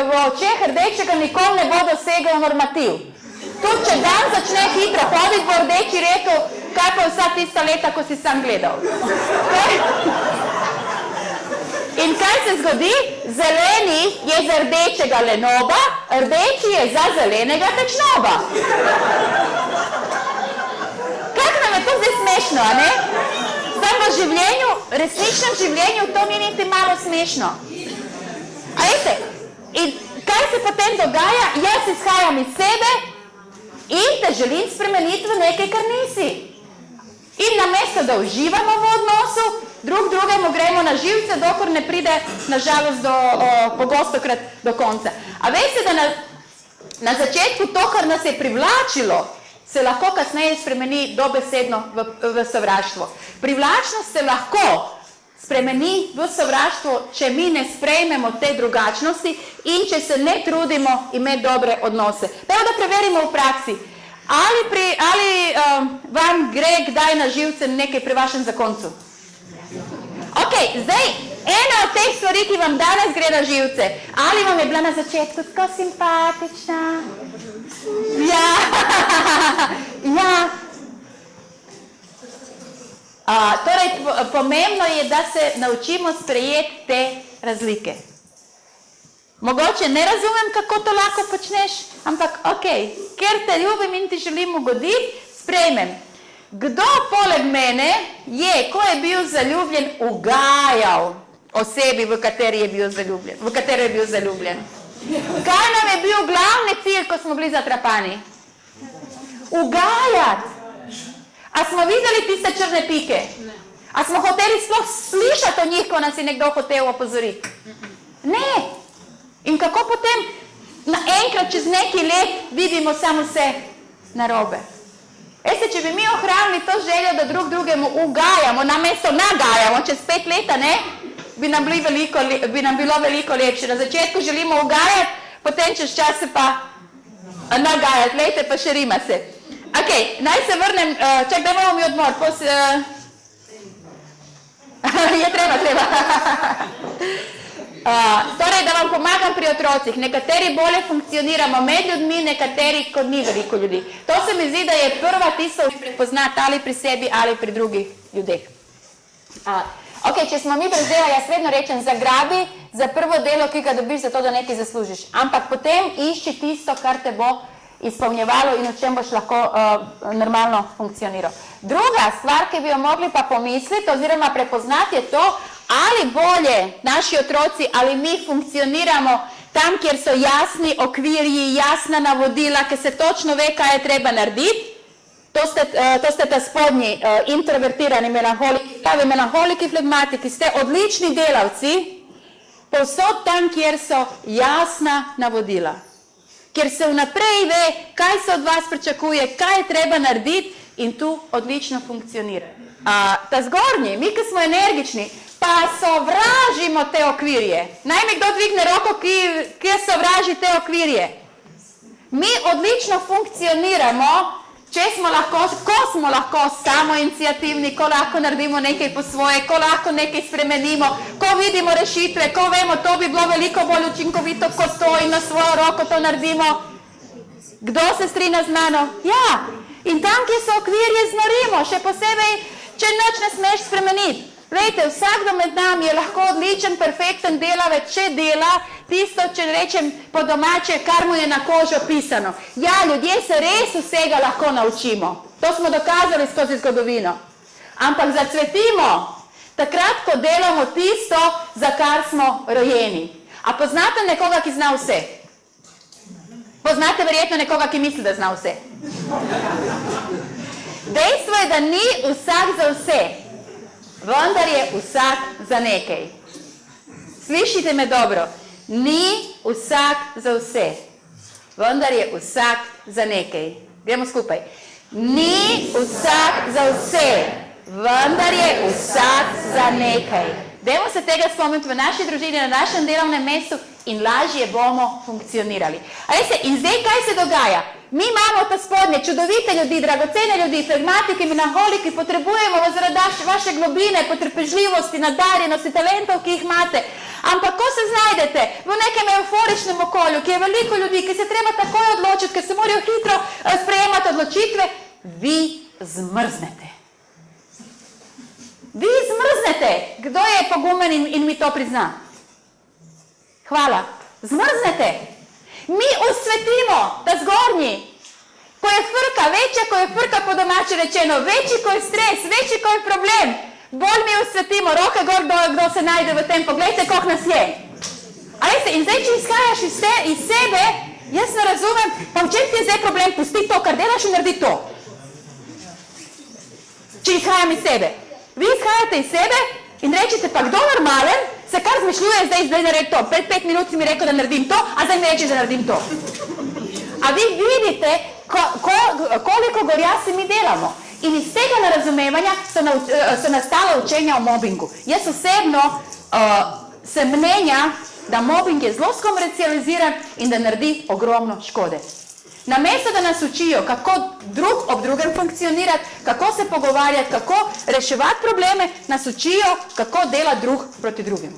v očeh rdečega nikoli ne bo dosegel normativ. Tudi če dan začne hitro hoditi, bo rdeči rekel, kaj pa vsa tista leta, ko si sam gledal. In kaj se zgodi? Zeleni je za rdečega lenoba, rdeči je za zelenega tečnoba. Kako nam je to zdaj smešno, a ne? Zdaj v življenju, resničnem življenju, to ni niti malo smešno. In kaj se potem dogaja? Jaz izhajam iz sebe in te želim spremeniti v nekaj, kar nisi. In namesto, da uživamo v odnosu, drugemu gremo na živce, dokler ne pride, nažalost, pogostokrat do konca. A veste, da na začetku to, kar nas je privlačilo, se lahko kasneje spremeni dobesedno v sovraštvo. Privlačnost se lahko spremeni v sovraštvo, če mi ne sprejmemo te drugačnosti in če se ne trudimo imeti dobre odnose. Pa da preverimo v praksi, ali vam gre kdaj na živce nekaj pri vašem zakoncu? Ok, zdaj, ena od teh stvari, ki vam danes gre na živce, ali vam je bila na začetku tako simpatična? Ja, ja. Torej, pomembno je, da se naučimo sprejeti te razlike. Mogoče ne razumem, kako to lahko počneš, ampak ok, ker te ljubim in ti želim ugoditi, sprejmem. Kdo poleg mene je, ko je bil zaljubljen, ugajal osebi, v katero je bil zaljubljen? Kaj nam je bil glavni cilj, ko smo bili zatrapani? Ugajati. A smo videli tiste črne pike? A smo hoteli sploh slišati o njih, ko nas je nekdo hotel opozoriti? Ne. In kako potem naenkrat čez neki let vidimo samo vse narobe? Veste, če bi mi ohranili to željo, da drugemu ugajamo, namesto nagajamo, čez 5 leta, ne, bi nam bilo veliko lepše. Na začetku želimo ugajati, potem čez čas se pa nagajati, lejte, pa še rima se. Ok, naj se vrnem, čak, da imamo mi odmor, je treba. Torej, da vam pomagam pri otrocih. Nekateri bolje funkcioniramo med ljudmi, nekateri, ko ni veliko ljudi. To se mi zdi, da je prva tisto, ki prepoznati ali pri sebi ali pri drugih ljudeh. Ok, če smo mi brez dela, jaz vedno rečem, zagrabi za prvo delo, ki ga dobiš, zato da nekaj zaslužiš. Ampak potem išči tisto, kar te bo izpolnjevalo in v čem boš lahko normalno funkcioniral. Druga stvar, ki bi jo mogli pa pomisliti oziroma prepoznati, je to, ali bolje naši otroci ali mi funkcioniramo tam, kjer so jasni okvirji, jasna navodila, ker se točno ve, kaj je treba narediti. To ste ta spodnji introvertirani melanholiki, pravi melanholiki, flegmatiki, ste odlični delavci, povsod tam, kjer so jasna navodila. Kjer se vnaprej ve, kaj se od vas pričakuje, kaj je treba narediti in tu odlično funkcionira. Ta zgornji, mi, ki smo energični, pa sovražimo te okvirje. Naj mi kdo dvigne roko, ki sovraži te okvirje. Mi odlično funkcioniramo, ko smo lahko samoiniciativni, ko lahko naredimo nekaj po svoje, ko lahko nekaj spremenimo, ko vidimo rešitve, ko vemo, to bi bilo veliko bolj učinkovito, kot to in na svojo roko to naredimo. Kdo se strinja z mano? Ja. In tam, kjer so okvirje, znorimo, še posebej, če nič ne smeš spremeniti. Glejte, vsakdo med nami je lahko odličen, perfekten delavec, če dela tisto, če rečem po domače, kar mu je na kožo pisano. Ja, ljudje se res vsega lahko naučimo. To smo dokazali skozi zgodovino. Ampak zacvetimo takrat, ko delamo tisto, za kar smo rojeni. A poznate nekoga, ki zna vse? Poznate verjetno nekoga, ki misli, da zna vse? Dejstvo je, da ni vsak za vse. Vendar je vsak za nekaj. Slišite me dobro. Ni vsak za vse. Vendar je vsak za nekaj. Gremo skupaj. Ni vsak za vse. Vendar je vsak za nekaj. Dajmo se tega spomniti v naši družini, na našem delovnem mestu in lažje bomo funkcionirali. In zdaj kaj se dogaja? Mi imamo ta spodnje, čudovite ljudi, dragocene ljudi, flegmatiki, melanholiki, potrebujemo zaradi vaše globine, potrpežljivosti, nadarjenosti, talentov, ki jih imate. Ampak ko se znajdete v nekem euforičnem okolju, ki je veliko ljudi, ki se treba takoj odločiti, ker se morajo hitro sprejemati odločitve, vi zmrznete. Vi zmrznete. Kdo je pogumen in mi to prizna? Hvala. Zmrznete. Mi osvetimo ta zgornji. Ko je frka, večja, ko je frka po domače rečeno, večji, ko je stres, večji, ko je problem, bolj mi osvetimo. Roke gor, kdo se najde v tem, poglejte, koliko nas je. Ali Veste, in zdaj, če izhajaš iz sebe, jaz ne razumem, pa v čem ti je zdaj problem, pusti to, kar delaš in naredi to. Če izhajam iz sebe. Vi izhajate iz sebe in rečete, pa kdo normalen se kar zmišljuje zdaj naredi to. Pred 5 minut si mi rekel, da naredim to, a zdaj mi reči, da naredim to. A vi vidite, koliko gorja se mi delamo. In iz tega nerazumevanja so nastala učenja o mobingu. Jaz osebno se mnenja, da mobbing je zelo skomercializiran in da naredi ogromno škode. Namesto da nas učijo, kako drug ob drugem funkcionirati, kako se pogovarjati, kako reševati probleme, nas učijo, kako dela drug proti drugemu.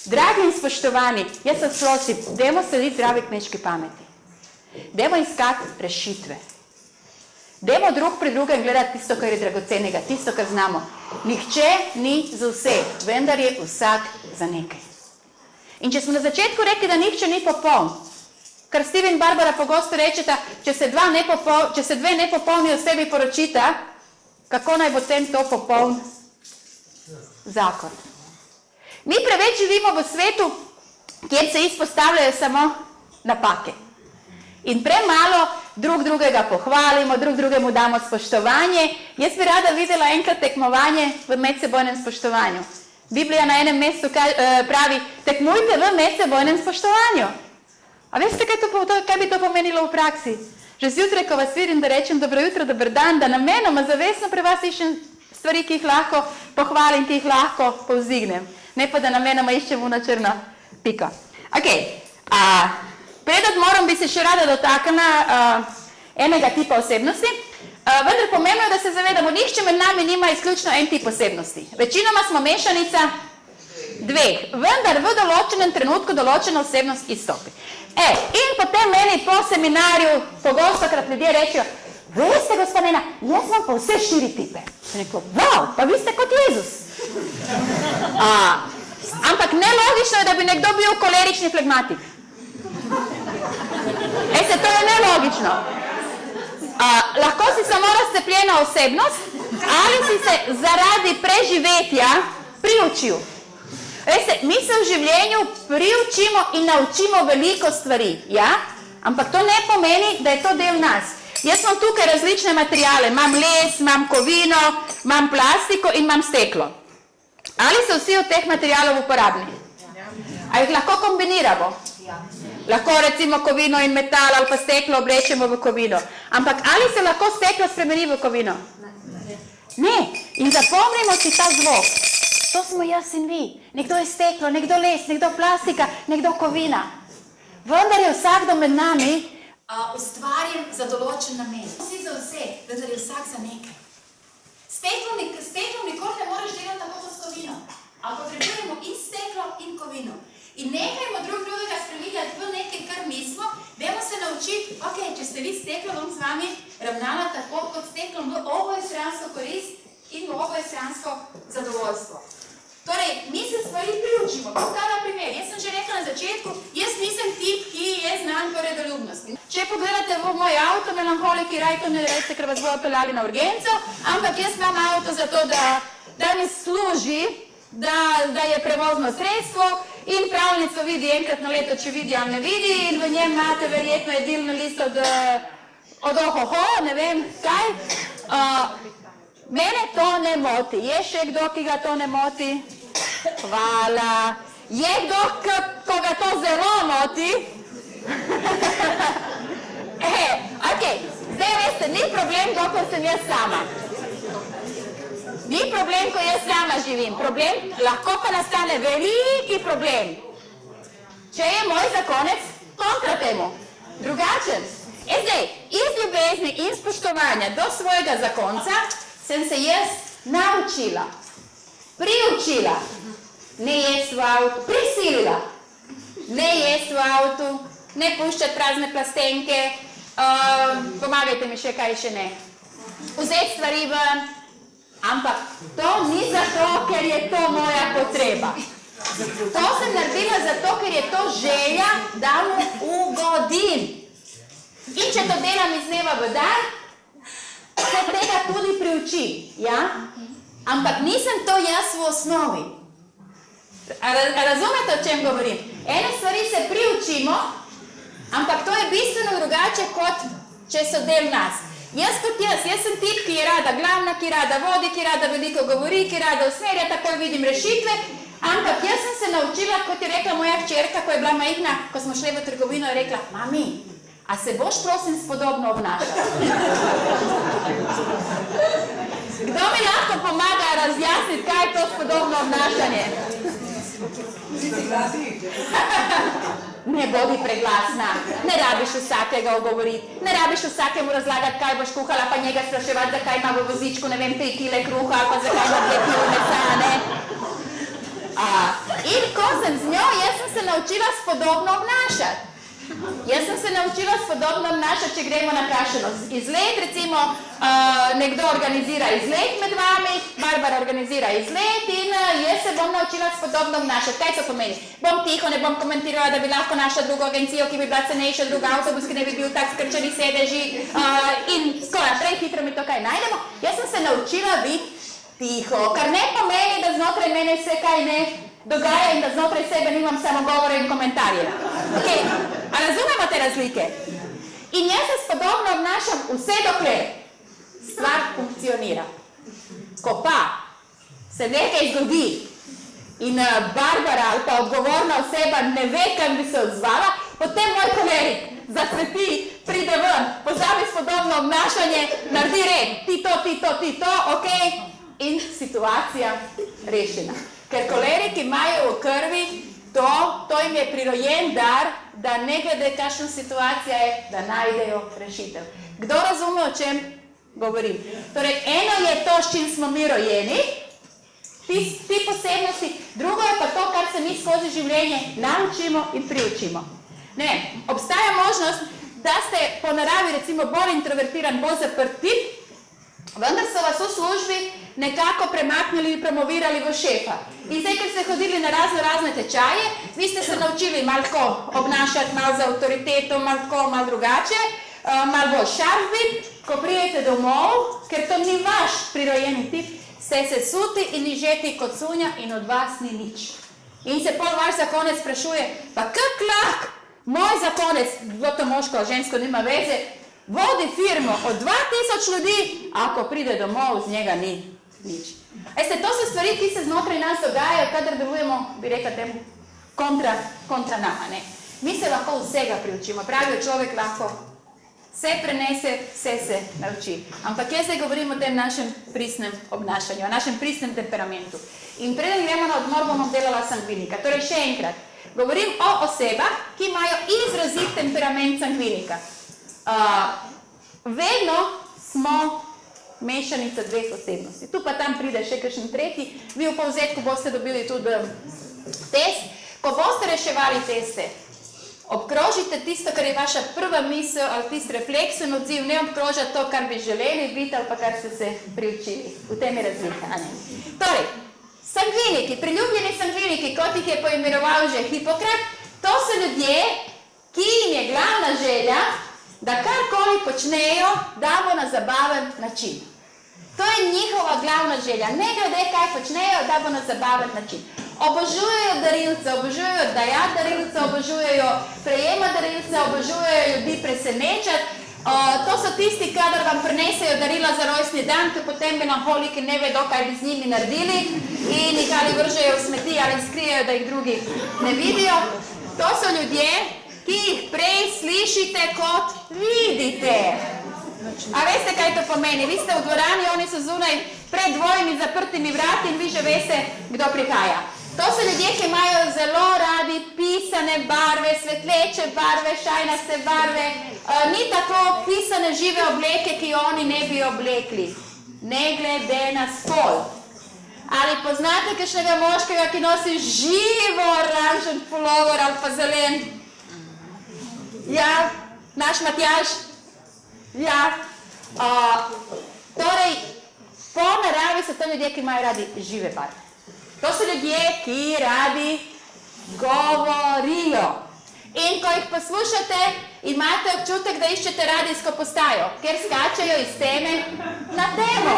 Dragi in spoštovani, jaz vas prosim, dajmo slediti zdravi kmečki pameti. Dajmo iskati rešitve. Dajmo drug pri drugem gledati tisto, kar je dragocenega, tisto, kar znamo. Nihče ni za vse, vendar je vsak za nekaj. In če smo na začetku rekli, da nihče ni popoln, kar Steve in Barbara pogosto rečeta, če se dve nepopolni osebi poročita, kako naj bo tem to popoln zakon. Mi preveč živimo v svetu, kjer se izpostavljajo samo napake. In premalo drug drugega pohvalimo, drug drugemu damo spoštovanje. Jaz bi rada videla enkrat tekmovanje v medsebojnem spoštovanju. Biblija na enem mestu pravi, tekmujte v medsebojnem spoštovanju. A veste, kaj bi to pomenilo v praksi? Že zjutraj, ko vas vidim, da rečem dobro jutro, dober dan, da namenoma zavestno pri vas iščem stvari, ki jih lahko pohvalim, ki jih lahko povzdignem. Ne pa, da namenoma iščem na črno piko. Pred odmorom bi se še rada dotaknila enega tipa osebnosti, vendar pomembno je, da se zavedamo, nihče med nami nima izključno en tip osebnosti. Večinoma smo mešanica dveh, vendar v določenem trenutku določena osebnost izstopi. In potem meni po seminarju pogostokrat ljudje rečejo, veste, gospa Nena, jaz imam pa vse 4 tipe. Sem rekel, wow, pa vi ste kot Jezus. Ampak nelogično je, da bi nekdo bil kolerični flegmatik. To je nelogično. Lahko si samo razcepljena osebnost, ali si se zaradi preživetja priučil. Veste, mi se v življenju priučimo in naučimo veliko stvari, ja? Ampak to ne pomeni, da je to del nas. Jaz imam tukaj različne materijale, imam les, imam kovino, imam plastiko in imam steklo. Ali so vsi od teh materijalov uporabni? A jih lahko kombiniramo? Lahko recimo kovino in metal ali pa steklo oblečemo v kovino. Ampak ali se lahko steklo spremeni v kovino? Ne. In zapomnimo si ta zvok. To smo jaz in vi. Nekdo je steklo, nekdo les, nekdo plastika, nekdo kovina. Vendar je vsakdo med nami ustvarjen za določen namen. Vsi za vse, vendar je vsak za nekaj. Steklom nikoli ne moreš delati tako kot s kovino. A potrebujemo in steklo in kovino. In nehajmo drugega spreminjati v nekaj, kar mi smo, dajmo se naučiti, če ste vi steklo, bom z vami ravnala tako kot steklom v obojestransko korist in v obojestransko zadovoljstvo. Torej, mi se stvari priučimo. Ta primer, jaz sem že rekla na začetku, jaz nisem tip, ki je znan po redoljubnosti. Če pogledate v moj avto, melanholiki, rajto ne rečete, ker vas bojo peljali na urgenco, ampak jaz imam avto zato, da mi služi, da je prevozno sredstvo in pravljico vidi enkrat na leto, če vidi ali ne vidi, in v njem imate verjetno jedilno list od ohoho, ne vem kaj. Mene to ne moti. Je še kdo, ki ga to ne moti? Hvala. Je kdo, ko ga to zelo moti? Zdaj veste, ni problem, dokler sem jaz sama. Ni problem, ko jaz sama živim. Problem, lahko pa nastane veliki problem. Če je moj zakonec kontra temu. Drugačen. Zdaj, iz ljubezni in spoštovanja do svojega zakonca sem se jaz naučila, priučila, ne jesti v avtu, prisilila, ne jesti v avtu, ne puščati prazne plastenke, pomagajte mi še kaj še ne, vzeti stvari ven, ampak to ni zato, ker je to moja potreba. To sem naredila zato, ker je to želja, da mu ugodim. In če to delam iz dneva v dan, se tega tudi priučim, ja? Ampak nisem to jaz v osnovi. Razumete, o čem govorim? Ene stvari se priučimo, ampak to je bistveno drugače, kot če so del nas. Jaz sem tip, ki je rada glavna, ki rada vodi, ki rada veliko govori, ki rada usmerja, takoj vidim rešitve, ampak jaz sem se naučila, kot je rekla moja hčerka, ko je bila majhna, ko smo šli v trgovino, je rekla, mami, a se boš prosim spodobno obnašala? Kdo mi lahko pomaga razjasniti, kaj je to spodobno obnašanje? Ne bodi preglasna, ne rabiš vsakega ogovoriti, ne rabiš vsakemu razlagati, kaj boš kuhala, pa njega spraševati, zakaj ima v vozičku, ne vem, 3 kile kruha, ali pa zakaj ima 2 kile mesa, ne? In ko sem z njo, jaz sem se naučila spodobno obnašati. Jaz sem se naučila spodobno obnašati, če gremo na kakšen izlet, recimo nekdo organizira izlet med vami, Barbara organizira izlet in jaz se bom naučila spodobno obnašati. Kaj to pomeni? Bom tiho, ne bom komentirala, da bi lahko našla drugo agencijo, ki bi bila cenejša, druga avtobus, ki ne bi bil tak skrčeni sedeži in skoraj prej hitro mi to kaj najdemo. Jaz sem se naučila biti tiho, kar ne pomeni, da znotraj mene vse kaj ne dogaja in da znotraj sebe nimam samo govore in komentarje. Okay. A razumemo te razlike? In jaz se spodobno obnašam vse dokler stvar funkcionira. Ko pa se nekaj zgodi in Barbara ali pa odgovorna oseba ne ve, kaj bi se odzvala, potem moj kolerik zacveti, pride ven, pozabi spodobno obnašanje, naredi red, ti to, ok, in situacija rešena. Ker koleriki imajo v krvi to jim je prirojen dar, da ne glede kakšna situacija je, da najdejo rešitev. Kdo razume, o čem govorim? Torej, eno je to, s čim smo mi rojeni, ti posebnosti, drugo je pa to, kar se mi skozi življenje naučimo in priučimo. Ne vem, obstaja možnost, da ste po naravi recimo bolj introvertiran, bolj zaprti, vendar so vas v službi nekako premaknili in promovirali v šefa. In zdaj, ker ste hodili na razne tečaje, vi ste se naučili malo tako obnašati, malo za avtoriteto, malo tako, malo drugače, malo bolj šarp biti, ko prijete domov, ker to ni vaš prirojeni tip, ste se suti in nižeti kot sunja in od vas ni nič. In se pol vaš zakonec sprašuje, pa kak lahko moj zakonec, bilo to moško, žensko nima veze, vodi firmo od 2000 ljudi, ako pride domov, z njega ni nič. To so stvari, ki se znotraj nas dogajajo, kadar delujemo, bi rekla temu, kontra nama. Ne? Mi se lahko vsega priučimo. Pravijo, človek lahko vse prenese, vse se nauči. Ampak jaz zdaj govorim o tem našem pristnem obnašanju, o našem pristnem temperamentu. In preden gremo na odmor, bom obdelala sangvinika. Torej, še enkrat, govorim o osebah, ki imajo izrazit temperament sangvinika. Vedno smo mešanica dveh osebnosti. Tu pa tam pride še kakšen tretji. Vi v povzetku boste dobili tudi test. Ko boste reševali teste, obkrožite tisto, kar je vaša prva misel ali tisti refleksen odziv, ne obkrožite to, kar bi želeli biti ali pa kar ste se priučili. V tem je razlika. Torej, sangviniki, priljubljeni sangviniki, kot jih je poimenoval že Hipokrat, to so ljudje, ki jim je glavna želja, da karkoli počnejo, damo na zabaven način. To je njihova glavna želja. Ne glede, kaj počnejo, da bo na zabaven način. Obožujejo darilce, obožujejo dajati darilce, obožujejo prejemati darilce, obožujejo ljudi presenečati. To so tisti, kadar vam prinesejo darila za rojstni dan, ki potem melanholiki ne vedo, kaj bi z njimi naredili in jih ali vržejo v smeti ali skrijejo, da jih drugi ne vidijo. To so ljudje, ki jih prej slišite, kot vidite. A veste, kaj to pomeni? Vi ste v dvorani, oni so zunaj pred dvojimi zaprtimi vrati in vi že veste, kdo prihaja. To so ljudje, ki imajo zelo radi pisane barve, svetleče barve, šajnaste barve, ni tako pisane žive obleke, ki oni ne bi oblekli, ne glede na spol. Ali poznate kakšnega moškega, ki nosi živo oranžen pulover ali pa zelen? Ja, naš Matjaž? Ja. Torej, po naravi so to ljudje, ki imajo radi žive barve. To so ljudje, ki radi govorijo. In ko jih poslušate, imate občutek, da iščete radijsko postajo, ker skačejo iz teme na temo.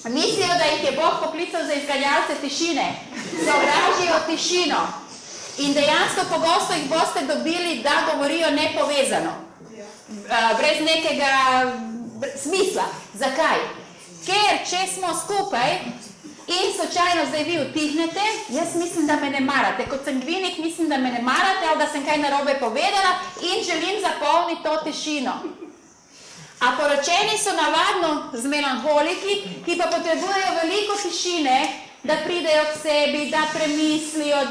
Mislijo, da jih je Bog poklical za izganjalce tišine. Sovražijo tišino. In dejansko pogosto jih boste dobili, da govorijo nepovezano. Brez nekega smisla. Zakaj? Ker če smo skupaj in slučajno zdaj vi utihnete, jaz mislim, da me ne marate. Kot sangvinik mislim, da me ne marate ali da sem kaj narobe povedala in želim zapolniti to tišino. A poročeni so navadno z melanholiki, ki pa potrebujejo veliko tišine, da pridejo k sebi, da premislijo,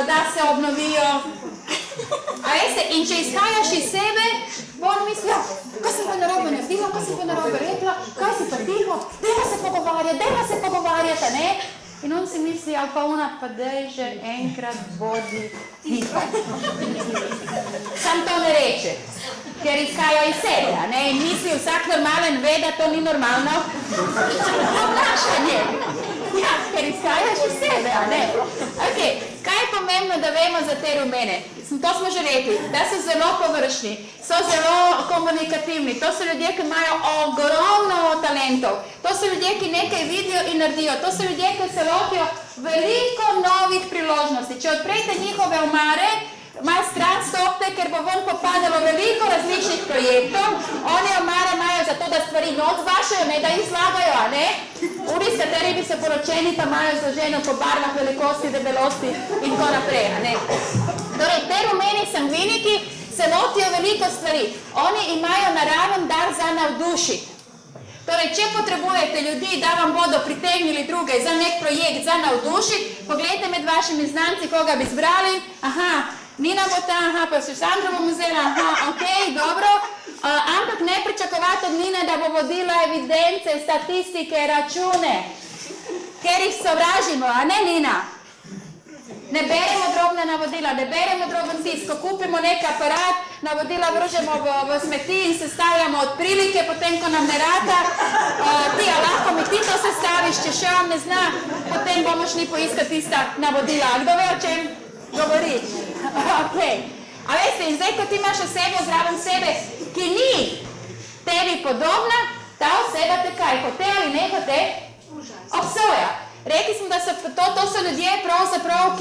da se obnovijo. A veste, in če izhajaš iz sebe, bo on mislil, kaj sem pa narobe naredila, kaj sem pa narobe rekla, kaj si pa tiho, dajmo se pogovarjati, ne? In on si misli, ali pa ona, pa daj že enkrat bodi tiho. Sam to ne reče, ker izhaja iz sebe, ne? In misli, vsak normalen ve, da to ni normalno obnašanje. Ja, ker izhajaš iz sebe, a ne? Ok, kaj je pomembno, da vemo za te rumene? To smo že rekli, da so zelo površni, so zelo komunikativni, to so ljudje, ki imajo ogromno talentov, to so ljudje, ki nekaj vidijo in naredijo, to so ljudje, ki se lotijo veliko novih priložnosti. Če odprete njihove omare, malo stran stopte, ker bo ven popadalo veliko različnih projektov, one omare imajo zato, da stvari not zvašajo, ne da jih zlagajo, a ne? Uri, s kateri bi se poročeni, pa imajo zloženo po barvah, velikosti, debelosti in tako naprej, a ne? Torej, te rumeni sangviniki se lotijo veliko stvari. Oni imajo naraven dar za navdušiti. Torej, če potrebujete ljudi, da vam bodo pritegnili druge za nek projekt, za navdušiti, pogledajte med vašimi znanci, koga bi zbrali. Aha, Nina bo ta, aha, pa si Sandro bom vzela, aha, ok, dobro. Ampak ne pričakovati od Nine, da bo vodila evidence, statistike, račune, ker jih sovražimo, a ne Nina? Ne beremo drobne navodila, ne beremo droben tisk, ko kupimo nek aparat, navodila vržemo v smeti in sestavljamo od prilike, potem ko nam ne rata, ti, a lahko mi ti to sestaviš, če še on ne zna, potem bomo šli poiskati tista navodila. A kdo ve, o čem govori? Ok. A veste, in zdaj, ko ti imaš osebo zraven sebe, ki ni tebi podobna, ta oseba te kaj, hote ali ne hote, obsoja. Rekli smo, da to so ljudje pravzaprav,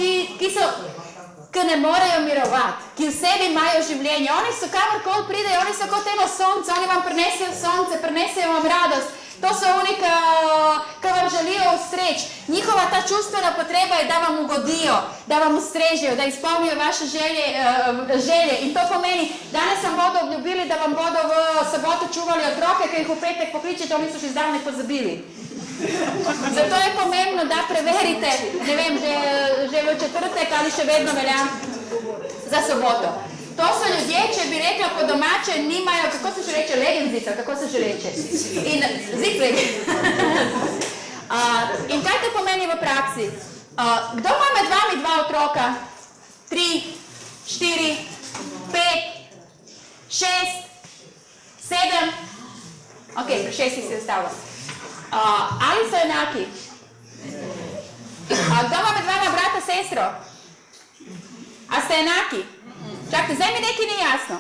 ki ne morejo mirovati, ki v sebi imajo življenje. Oni so kamorkoli pridejo, oni so kot eno sonce, oni vam prinesejo sonce, prinesejo vam radost. To so oni, ki vam želijo ustreč. Njihova ta čustvena potreba je, da vam ugodijo, da vam ustrežejo, da izpolnijo vaše želje. In to pomeni, danes vam bodo obljubili, da vam bodo v soboto čuvali otroke, ki jih v petek pokličete, oni so še zdavnaj pozabili. Zato je pomembno, da preverite, ne vem, že v četrtek ali še vedno velja za soboto. To so ljudje, če bi rekla po domače, nimajo, kako se že reče, legenzica, kako se že reče? In zipleg. In kaj to pomeni v praksi? Kdo ima med vami dva otroka? 3, 4, 5, 6, 7? Ok, pri 6 si ustavljam. Ali so enaki? Kdo ima med vama brata, sestro? A ste enaki? Čakajte, zdaj mi nekaj ni jasno.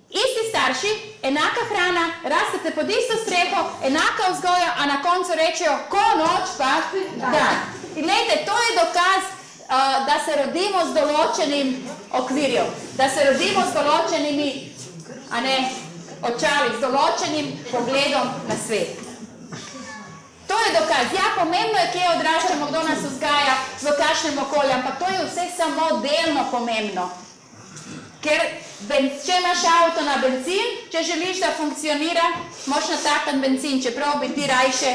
Isti starši, enaka hrana, rastete pod isto streho, enaka vzgoja, a na koncu rečejo, ko noč pa dan. In gledajte, to je dokaz, da se rodimo z določenim okvirjem, da se rodimo z določenimi očali, z določenim pogledom na svet. To je dokaz. Ja, pomembno je, kje odraščamo, kdo nas vzgaja, v kakšnem okolju, ampak to je vse samo delno pomembno. Ker, če imaš avto na bencin, če želiš, da funkcionira, moš natakniti bencin, čeprav bi ti rajše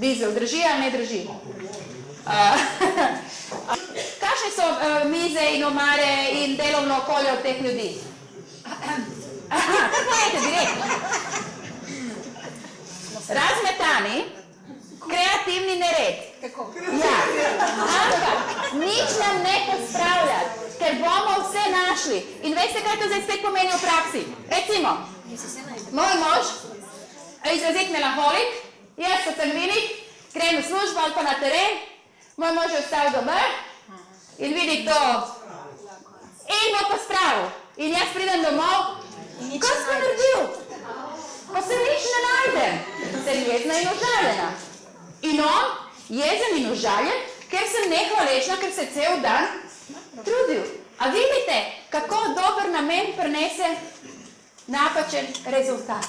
dizel. Drži ali ne drži? Kakšne so mize in omare in delovno okolje od teh ljudi? Aha, kar povejte direktno. Razmetani, kreativni nered. Ja, ampak nič nam ne pospravljati, ker bomo vse našli. In veste, kaj to zdaj spet pomeni v praksi? Recimo, moj mož, izrazit melanholik, jaz kot sangvinik, grem v službo ali pa na teren, moj mož je ostal doma in vidi to in bo pospravil. In jaz pridem domov, kaj sem naredil? Pa se nič ne najdem, sem jezna in užaljena. In on, jezen in užaljen, ker sem nehvaležna, ker se cel dan trudil. A vidite, kako dober namen prinese napačen rezultat?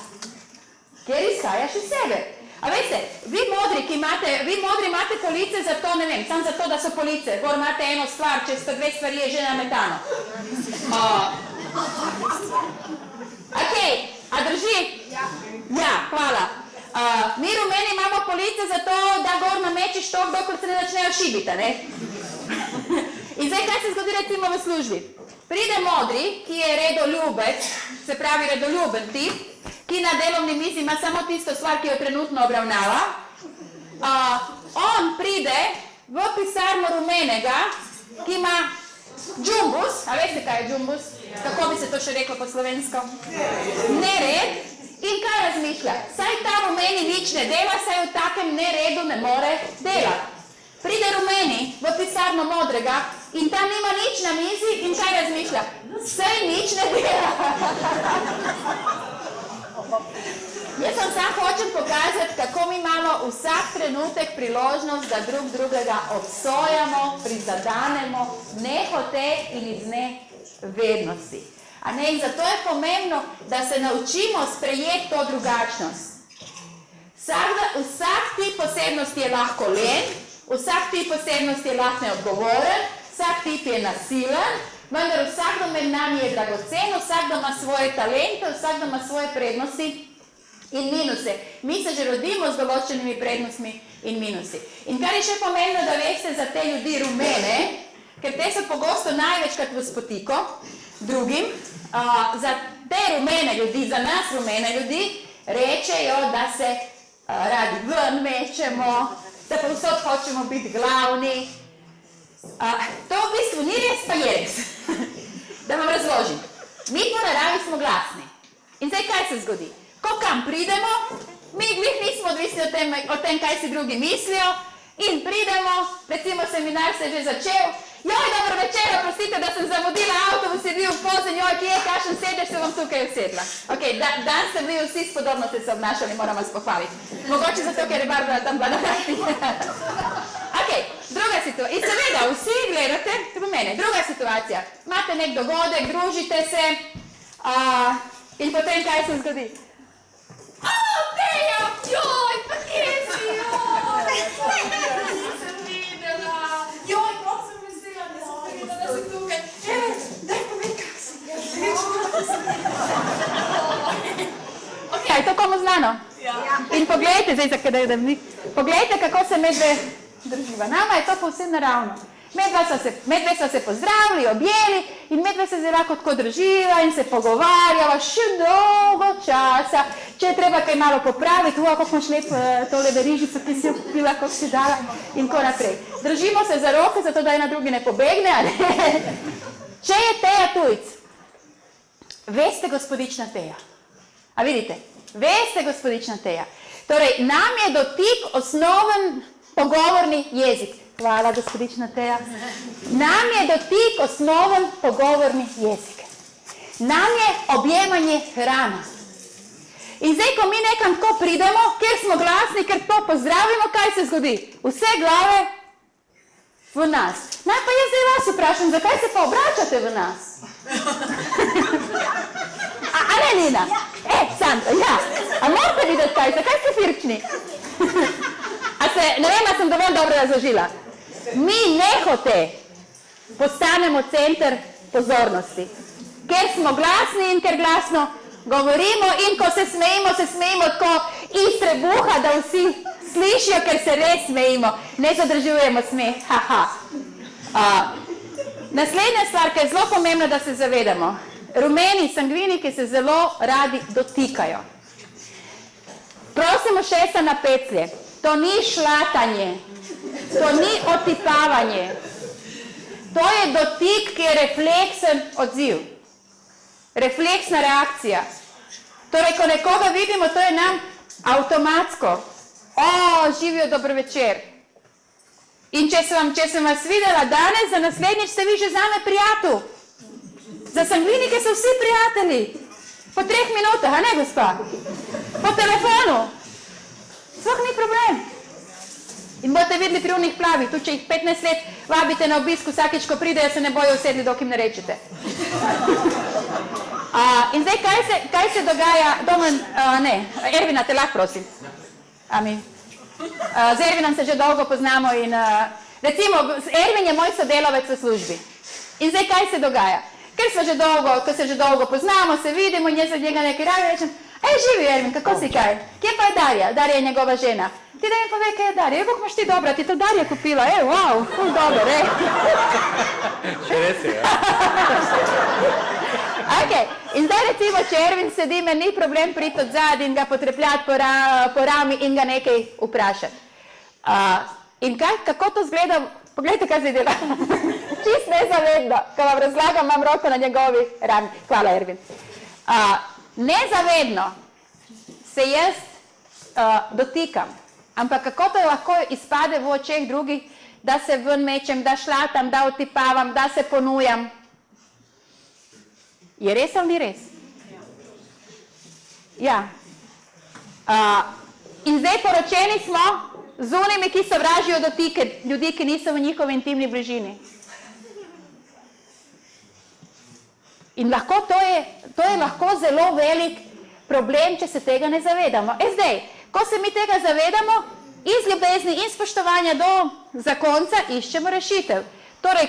Ker izhajaš iz sebe. A veste, vi modri imate police za to, ne vem, samo za to, da so police. Gor imate eno stvar, če sta dve stvari je že nametano. Ok, a drži? Ja, hvala. Mi rumeni imamo police za to, da gor namečiš to, dokler se ne začnejo šibiti, ne? In zdaj, kaj se zgodi recimo v službi? Pride modri, ki je redoljubec, se pravi redoljuben tip, ki na delovni mizi ima samo tisto stvar, ki jo trenutno obravnava. On pride v pisarno rumenega, ki ima džumbus, a veste, kaj je džumbus? Kako bi se to še reklo po slovensko? Nered. In kaj razmišlja? Saj ta rumeni nič ne dela, saj v takem neredu ne more delati. Pride rumeni v pisarno modrega in tam nima nič na mizi in kaj razmišlja? Saj nič ne dela. Jaz vam samo hočem pokazati, kako mi imamo vsak trenutek priložnost, da drug drugega obsojamo, prizadanemo, nehote in iz nevednosti. In zato je pomembno, da se naučimo sprejeti to drugačnost. Vsak tip posebnosti je lahko len, vsak tip posebnosti je lahko neodgovoren, vsak tip je nasilen, vendar vsakdo med nami je dragocen, vsakdo ima svoje talente, vsakdo ima svoje prednosti in minuse. Mi se že rodimo z določenimi prednostmi in minusi. In kar je še pomembno, da veste za te ljudi rumene, ker te so pogosto največkrat v spotiko drugim, za te rumene ljudi, za nas rumene ljudi, rečejo, da se radi ven mečemo, da pa vsod hočemo biti glavni. To v bistvu ni res, pa je res. Da vam razložim. Mi po naravi smo glasni. In zdaj kaj se zgodi? Ko kam pridemo, mi glih nismo odvisni o tem, kaj si drugi mislijo, in pridemo, recimo seminar se je že začel, joj, dobro večer, oprostite, da sem zamudila avtobus, je bil pozen, joj, kje je, kakšen sedež, se vam tukaj usedla. Ok, dan ste bili vsi spodobno ste se obnašali, moram vas pohvaliti. Mogoče zato, ker je Barbara tam bila na vrsti. Ok, druga situacija. In seveda, vsi gledate, rumene, druga situacija. Imate nek dogodek, družite se, in potem kaj se zgodi? Teja, joj, pa kje si, joj, nisem videla, joj, kako sem vesela, da sem videla, da si tukaj, daj povej, kak si, Ok, je to komu znano? In poglejte, zdaj, poglejte, kako se medve drživa. Nama je to povsem naravno. Medve so se pozdravili, objeli in medve se zelo lahko tako drživa in se pogovarjava še dolgo časa. Če je treba kaj malo popraviti, kako imaš lep tole verižico, ki si jo kupila, kako si dala in tako naprej. Držimo se za roke, zato da ena drugi ne pobegne, ali ne? Če je Teja tujc, veste, gospodična Teja. A vidite? Veste, gospodična Teja. Torej, nam je dotik osnoven pogovorni jezik. Hvala, gospodična Teja. Nam je dotik osnoven pogovorni jezik. Nam je objemanje hrana. In zdaj, ko mi nekam tako pridemo, ker smo glasni, ker to pozdravimo, kaj se zgodi? Vse glave v nas. Naj pa jaz zdaj vas vprašam, zakaj se pa obračate v nas? A ne, Nina? Sandra, ja. A morate videti kaj, zakaj ste firčni? Ne vem, a sem dovolj dobro razložila. Mi nehote postanemo center pozornosti. Ker smo glasni in ker glasno govorimo in ko se smejimo tako iz trebuha, da vsi slišijo, ker se res smejimo. Ne zadržujemo smeh. Naslednja stvar, ki je zelo pomembna, da se zavedamo. Rumeni sangviniki se zelo radi dotikajo. Prosimo šesa na peclje. To ni šlatanje, to ni otipavanje. To je dotik, ki je refleksen odziv. Refleksna reakcija. Torej, ko nekoga vidimo, to je nam avtomatsko. Živijo, dobro večer. In če sem vas videla danes, za naslednjič ste vi že zame prijatelj. Za sangvinike so vsi prijatelji. Po 3 minutah, a ne, gospa? Po telefonu. Sploh ni problem. In boste videli pri unih plavih, tudi če jih 15 let vabite na obisk, vsakič, ko pridejo, se ne bojo usedli, dokaj jim ne rečete. In zdaj, kaj se dogaja, Ervina, te lahko prosim. Z Ervinom se že dolgo poznamo in recimo, Ervin je moj sodelavec v službi. In zdaj, kaj se dogaja? Ker se že dolgo poznamo, se vidimo in jaz od njega nekaj rabi rečem, živi Ervin, kako si kaj? Kje pa je Darja? Darja je njegova žena. Ti da mi povej, kaj je Darja? Kako imaš ti dobra, ti to Darja kupila? Wow, ful dober, Še res je, ja. In zdaj recimo, če Ervin sedi, me ni problem priti od zadaj in ga potrepljati po rami in ga nekaj vprašati. In kako to zgleda? Poglejte, kaj se dela. Čist nezavedno, ko vam razlagam, imam roko na njegovi rami. Hvala, Ervin. Nezavedno se jaz dotikam, ampak kako to lahko izpade v očeh drugih, da se ven mečem, da šlatam, da otipavam, da se ponujam. Je res ali ni res? Ja. In zdaj poročeni smo z unimi, ki sovražijo dotike ljudi, ki niso v njihovi intimni bližini. In to je lahko zelo velik problem, če se tega ne zavedamo. Zdaj, ko se mi tega zavedamo, iz ljubezni in spoštovanja do zakonca iščemo rešitev. Torej,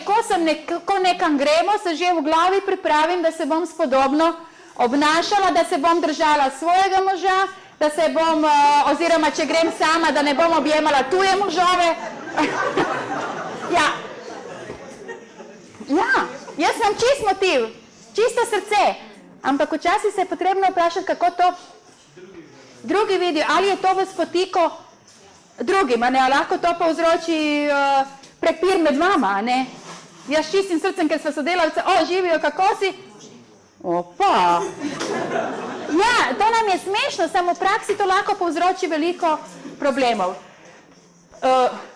ko nekam gremo, se že v glavi pripravim, da se bom spodobno obnašala, da se bom držala svojega moža, da se bom, oziroma če grem sama, da ne bom objemala tuje možove. Ja, jaz imam čist motiv, čisto srce, ampak včasih se je potrebno vprašati, kako to drugi vidijo, ali je to v spotiko drugim, ali lahko to povzroči prepir med vama, ne? Jaz čistim srcem, ker sva sodelavce, živijo, kako si? Opa! Ja, to nam je smešno, samo v praksi to lahko povzroči veliko problemov.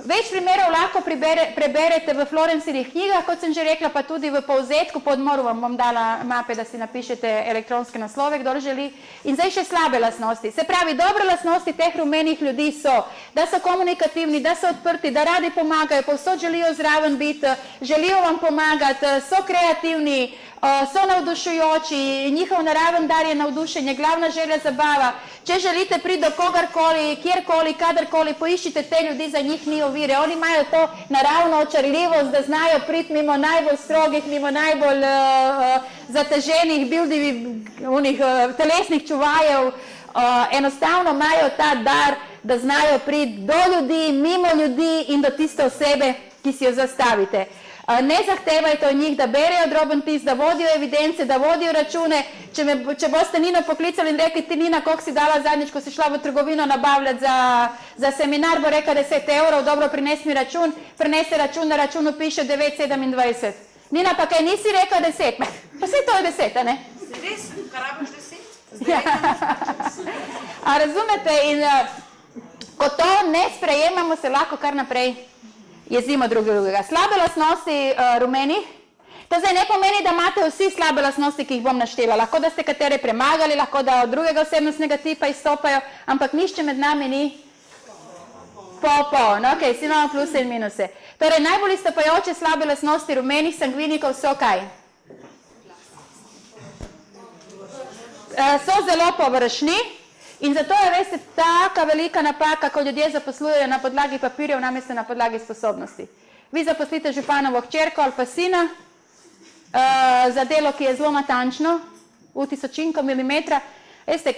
Več primerov lahko preberete v Florencinih knjigah, kot sem že rekla, pa tudi v povzetku, po odmoru vam bom dala mape, da si napišete elektronske naslove, kdor želi. In zdaj še slabe lastnosti. Se pravi, dobre lastnosti teh rumenih ljudi so, da so komunikativni, da so odprti, da radi pomagajo, povsod želijo zraven biti, želijo vam pomagati, so kreativni, so navdušujoči, njihov naraven dar je navdušenje, glavna želja zabava. Če želite priti do kogarkoli, kjerkoli, kadarkoli, poiščite te ljudi, za njih ni ovire. Oni imajo to naravno očarljivost, da znajo priti mimo najbolj strogih, mimo najbolj zateženih, telesnih čuvajev. Enostavno imajo ta dar, da znajo priti do ljudi, mimo ljudi in do tiste osebe, ki si jo zastavite. Ne zahtevajte od njih, da berejo droben tis, da vodijo evidence, da vodijo račune. Če boste Nino poklicali in rekli, ti Nina, koliko si dala zadnjič, ko si šla v trgovino nabavljati za seminar, bo rekla 10 €, dobro, prinesi mi račun, prinese račun, na računu piše 9,27. Nina, pa kaj nisi rekla 10? Pa vse to je 10, a ne? Res, kar rabiš 10? Ja. A razumete, in ko to ne sprejemamo, se lahko kar naprej jezimo drugega. Slabe lastnosti rumenih, to zdaj ne pomeni, da imate vsi slabe lastnosti, ki jih bom naštela. Lahko, da ste katere premagali, lahko, da od drugega osebnostnega tipa izstopajo, ampak nišče med nami ni no, ok, vsi imamo pluse in minuse. Torej, najbolj izstopajoče slabe lastnosti rumenih sangvinikov so kaj? So zelo površni. In zato je, veste, taka velika napaka, ko ljudje zaposlujejo na podlagi papirjev, namesto na podlagi sposobnosti. Vi zaposlite županovo hčerko ali pa sina za delo, ki je zelo natančno, v tisočinko milimetra. Veste,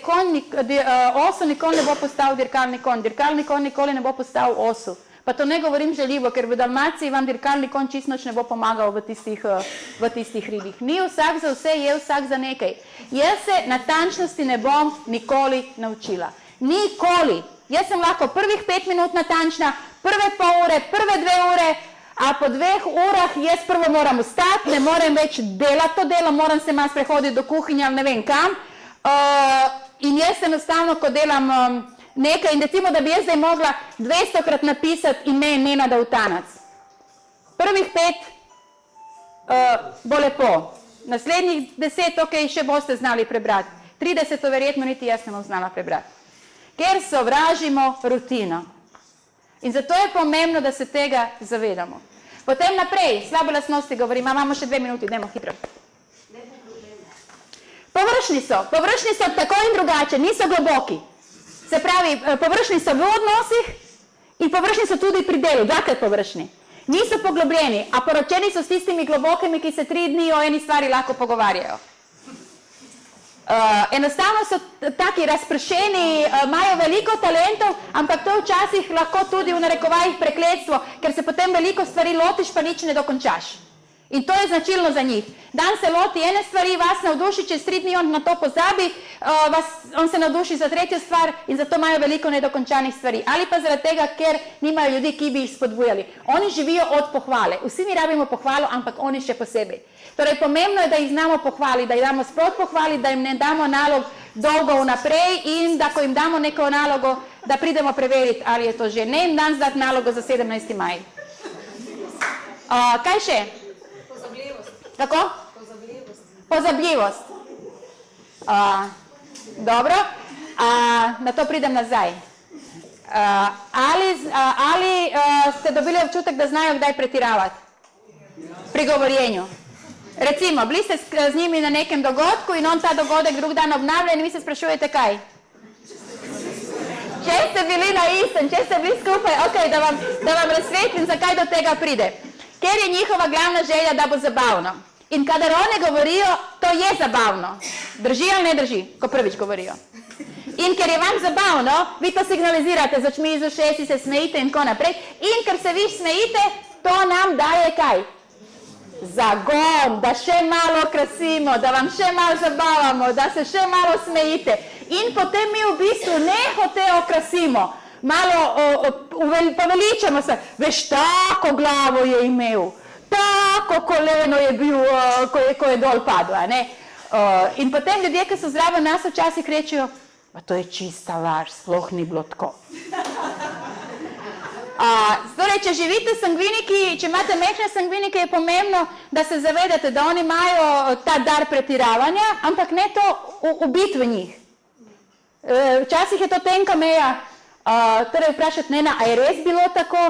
osu nikoli ne bo postal dirkalni konj nikoli ne bo postal osu. Pa to ne govorim žaljivo, ker v Dalmaciji vam dirkalni konj čisto nič ne bo pomagal v tistih hribih. Ni vsak za vse, je vsak za nekaj. Jaz se natančnosti ne bom nikoli naučila. Nikoli. Jaz sem lahko prvih 5 minut natančna, prve pol ure, prve 2 ure, a po 2 urah jaz prvo moram vstati, ne morem več delati to delo, moram se malo sprehoditi do kuhinja ali ne vem kam. In jaz enostavno, ko delam nekaj, in recimo, da bi jaz zdaj mogla 200-krat napisati ime Nenada Utanac. Prvih 5 bo lepo. Naslednjih 10, ok, še boste znali prebrati. 30 verjetno niti jaz ne bom znala prebrati. Ker sovražimo rutino. In zato je pomembno, da se tega zavedamo. Potem naprej, slabe lastnosti govorim, imamo še 2 minuti, dajmo hitro. Površni so tako in drugače, niso globoki. Se pravi, površni so v odnosih in površni so tudi pri delu, dvakrat površni. Niso poglobljeni, a poročeni so s tistimi globokimi, ki se 3 dni o eni stvari lahko pogovarjajo. Enostavno so taki razpršeni, imajo veliko talentov, ampak to včasih lahko tudi v narekovajih prekletstvo, ker se potem veliko stvari lotiš, pa nič ne dokončaš. In to je značilno za njih. Dan se loti ene stvari, vas navduši, čez 3 dni on na to pozabi, on se navduši za tretjo stvar in zato imajo veliko nedokončanih stvari. Ali pa zaradi tega, ker nimajo ljudi, ki bi jih spodbujali. Oni živijo od pohvale. Vsi mi rabimo pohvalo, ampak oni še posebej. Torej, pomembno je, da jih znamo pohvaliti, da jih damo sprot pohvaliti, da jim ne damo nalog dolgo vnaprej in da ko jim damo neko nalogo, da pridemo preveriti, ali je to že. Ne jim dan zdati nalogo za 17. maj. Kaj še? Kako? Pozabljivost. Dobro, na to pridem nazaj. Ali ste dobili občutek, da znajo kdaj pretiravati? Pri govorjenju. Recimo, bili ste z njimi na nekem dogodku in on ta dogodek drug dan obnavlja in vi se sprašujete kaj? Če ste bili na istem, če ste bili skupaj, ok, da vam razsvetlim, zakaj do tega pride. Ker je njihova glavna želja, da bo zabavno. In kadar one govorijo, to je zabavno. Drži ali ne drži, ko prvič govorijo. In ker je vam zabavno, vi to signalizirate z očmi, z ušesi, se smejite in tako naprej. In ker se vi smejite, to nam daje kaj? Zagon, da še malo krasimo, da vam še malo zabavamo, da se še malo smejite. In potem mi v bistvu nehote okrasimo. Malo poveličamo se, veš, tako glavo je imel, tako koleno je bil, ko je dol padla. In potem ljudje, ki so zraven nas, včasih rečejo, pa to je čista laž, sploh ni bilo tako. Torej, če živite sangviniki, če imate mehne sangvinike, je pomembno, da se zavedate, da oni imajo ta dar pretiravanja, ampak ne to ubiti v njih. Včasih je to tenka meja. Torej vprašati Nena, a je res bilo tako,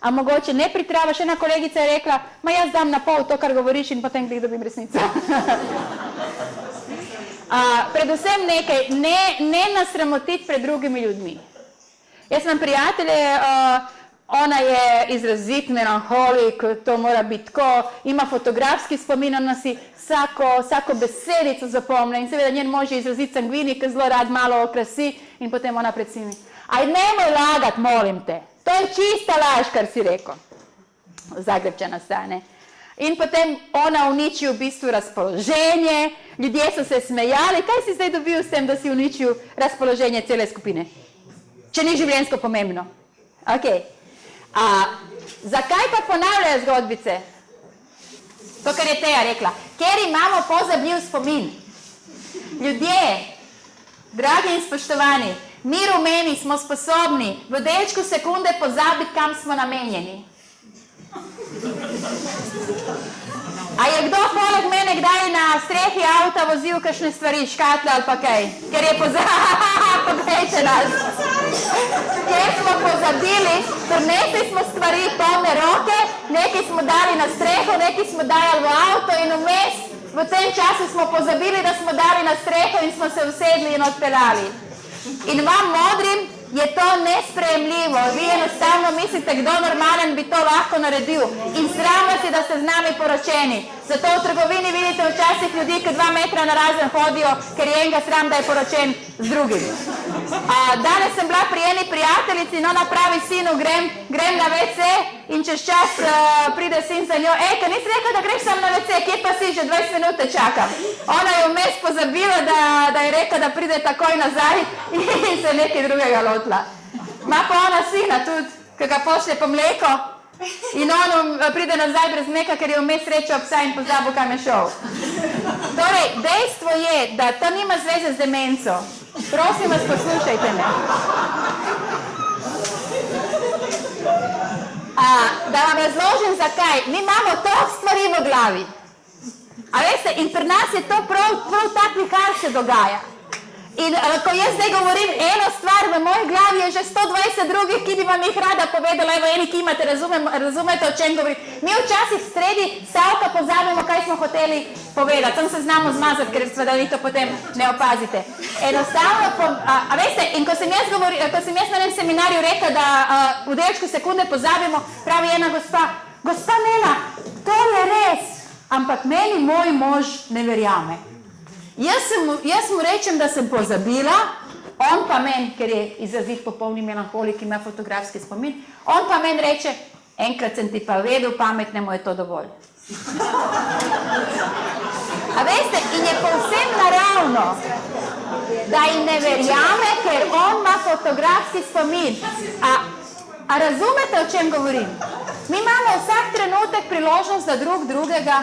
a mogoče ne pritrava, še ena kolegica je rekla, ma jaz dam na pol to, kar govoriš in potem glih dobim resnico. Predvsem nekaj, ne nasramotiti pred drugimi ljudmi. Jaz imam prijatelje, ona je izrazit melanholik, to mora biti tako, ima fotografski spomin, ona si vsako besedico zapomne in seveda njen mož je izrazit sangvinik, ki zelo rad malo okrasi in potem ona pred svimi. Aj nemoj lagat, molim te. To je čista laž, kar si rekel. Zagrebčana stane. In potem ona uniči v bistvu razpoloženje, ljudje so se smejali. Kaj si zdaj dobil s tem, da si uničil razpoloženje cele skupine? Če ni življenjsko pomembno. Ok. Zakaj pa ponavljajo zgodbice? To, kar je Teja rekla. Ker imamo pozabljiv spomin. Ljudje, dragi in spoštovani, mi rumeni smo sposobni v delčku sekunde pozabiti, kam smo namenjeni. A je kdo poleg mene kdaj na strehi avta vozil kakšne stvari, škatle ali pa kaj? Ker je poglejte nas. Ker smo pozabili, prinesli smo stvari polne roke, nekaj smo dali na streho, nekaj smo dali v avto in vmes v tem času smo pozabili, da smo dali na streho in smo se usedli in odpeljali. In vam modrim je to nesprejemljivo. Vi enostavno mislite, kdo normalen bi to lahko naredil. In sram vas je, da ste z nami poročeni. Zato v trgovini vidite včasih ljudi, ki 2 metra narazen hodijo, ker je enega sram, da je poročen z drugim. Danes sem bila pri eni prijateljici in ona pravi sinu, grem na WC in čez čas pride sin za njo. Ker nisi rekel, da greš sam na WC, kje pa si, že 20 minute čakam. Ona je vmes pozabila, da je rekel, da pride takoj nazaj in se nekaj drugega lotila. Ma pa ona sina tudi, ki ga pošlje po mleko in on pride nazaj brez mleka, ker je vmes srečal psa in pozabil, kam je šel. Torej, dejstvo je, da to nima zveze z demenco. Prosim vas, poslušajte me. Da vam razložim, zakaj. Mi imamo toliko stvari v glavi. A veste, in pri nas je to prav tak vihar se dogaja. In ko jaz zdaj govorim eno stvar, v moji glavi je že 120 drugih, ki bi vam jih rada povedala, evo eni, ki imate, razumete, o čem govorim. Mi včasih sredi stavka pozabimo, kaj smo hoteli povedati, tam se znamo zmazati, ker seveda vi to potem ne opazite. Enostavno, a veste, in ko sem jaz na enem seminarju rekla, da v delčku sekunde pozabimo, pravi ena gospa Nela, to je res, ampak meni moj mož ne verjame. Jaz mu rečem, da sem pozabila, on pa meni, ker je izrazit popolni melanholik, ima fotografski spomin, on pa meni reče, enkrat sem ti pa vedel, pametnemu je to dovolj. A veste, in je povsem naravno, da ji ne verjame, ker on ima fotografski spomin. A razumete, o čem govorim? Mi imamo vsak trenutek priložnost, da drugega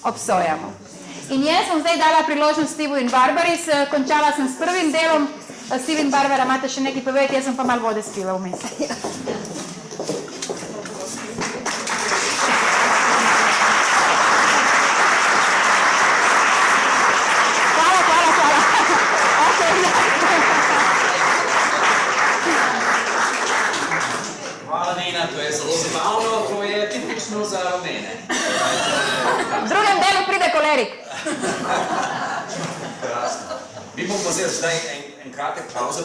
obsojamo. In jaz sem zdaj dala priložnost Stevu in Barbari, končala sem s prvim delom. Steve in Barbara, imate še nekaj povedati, jaz sem pa malo vode spila vmes. Hvala. Hvala, Nina, to je zelo zabavno, to je tipično za Romene. V drugem delu pride kolerik. Krasno. Mi bomo zdaj en kratek pauzo.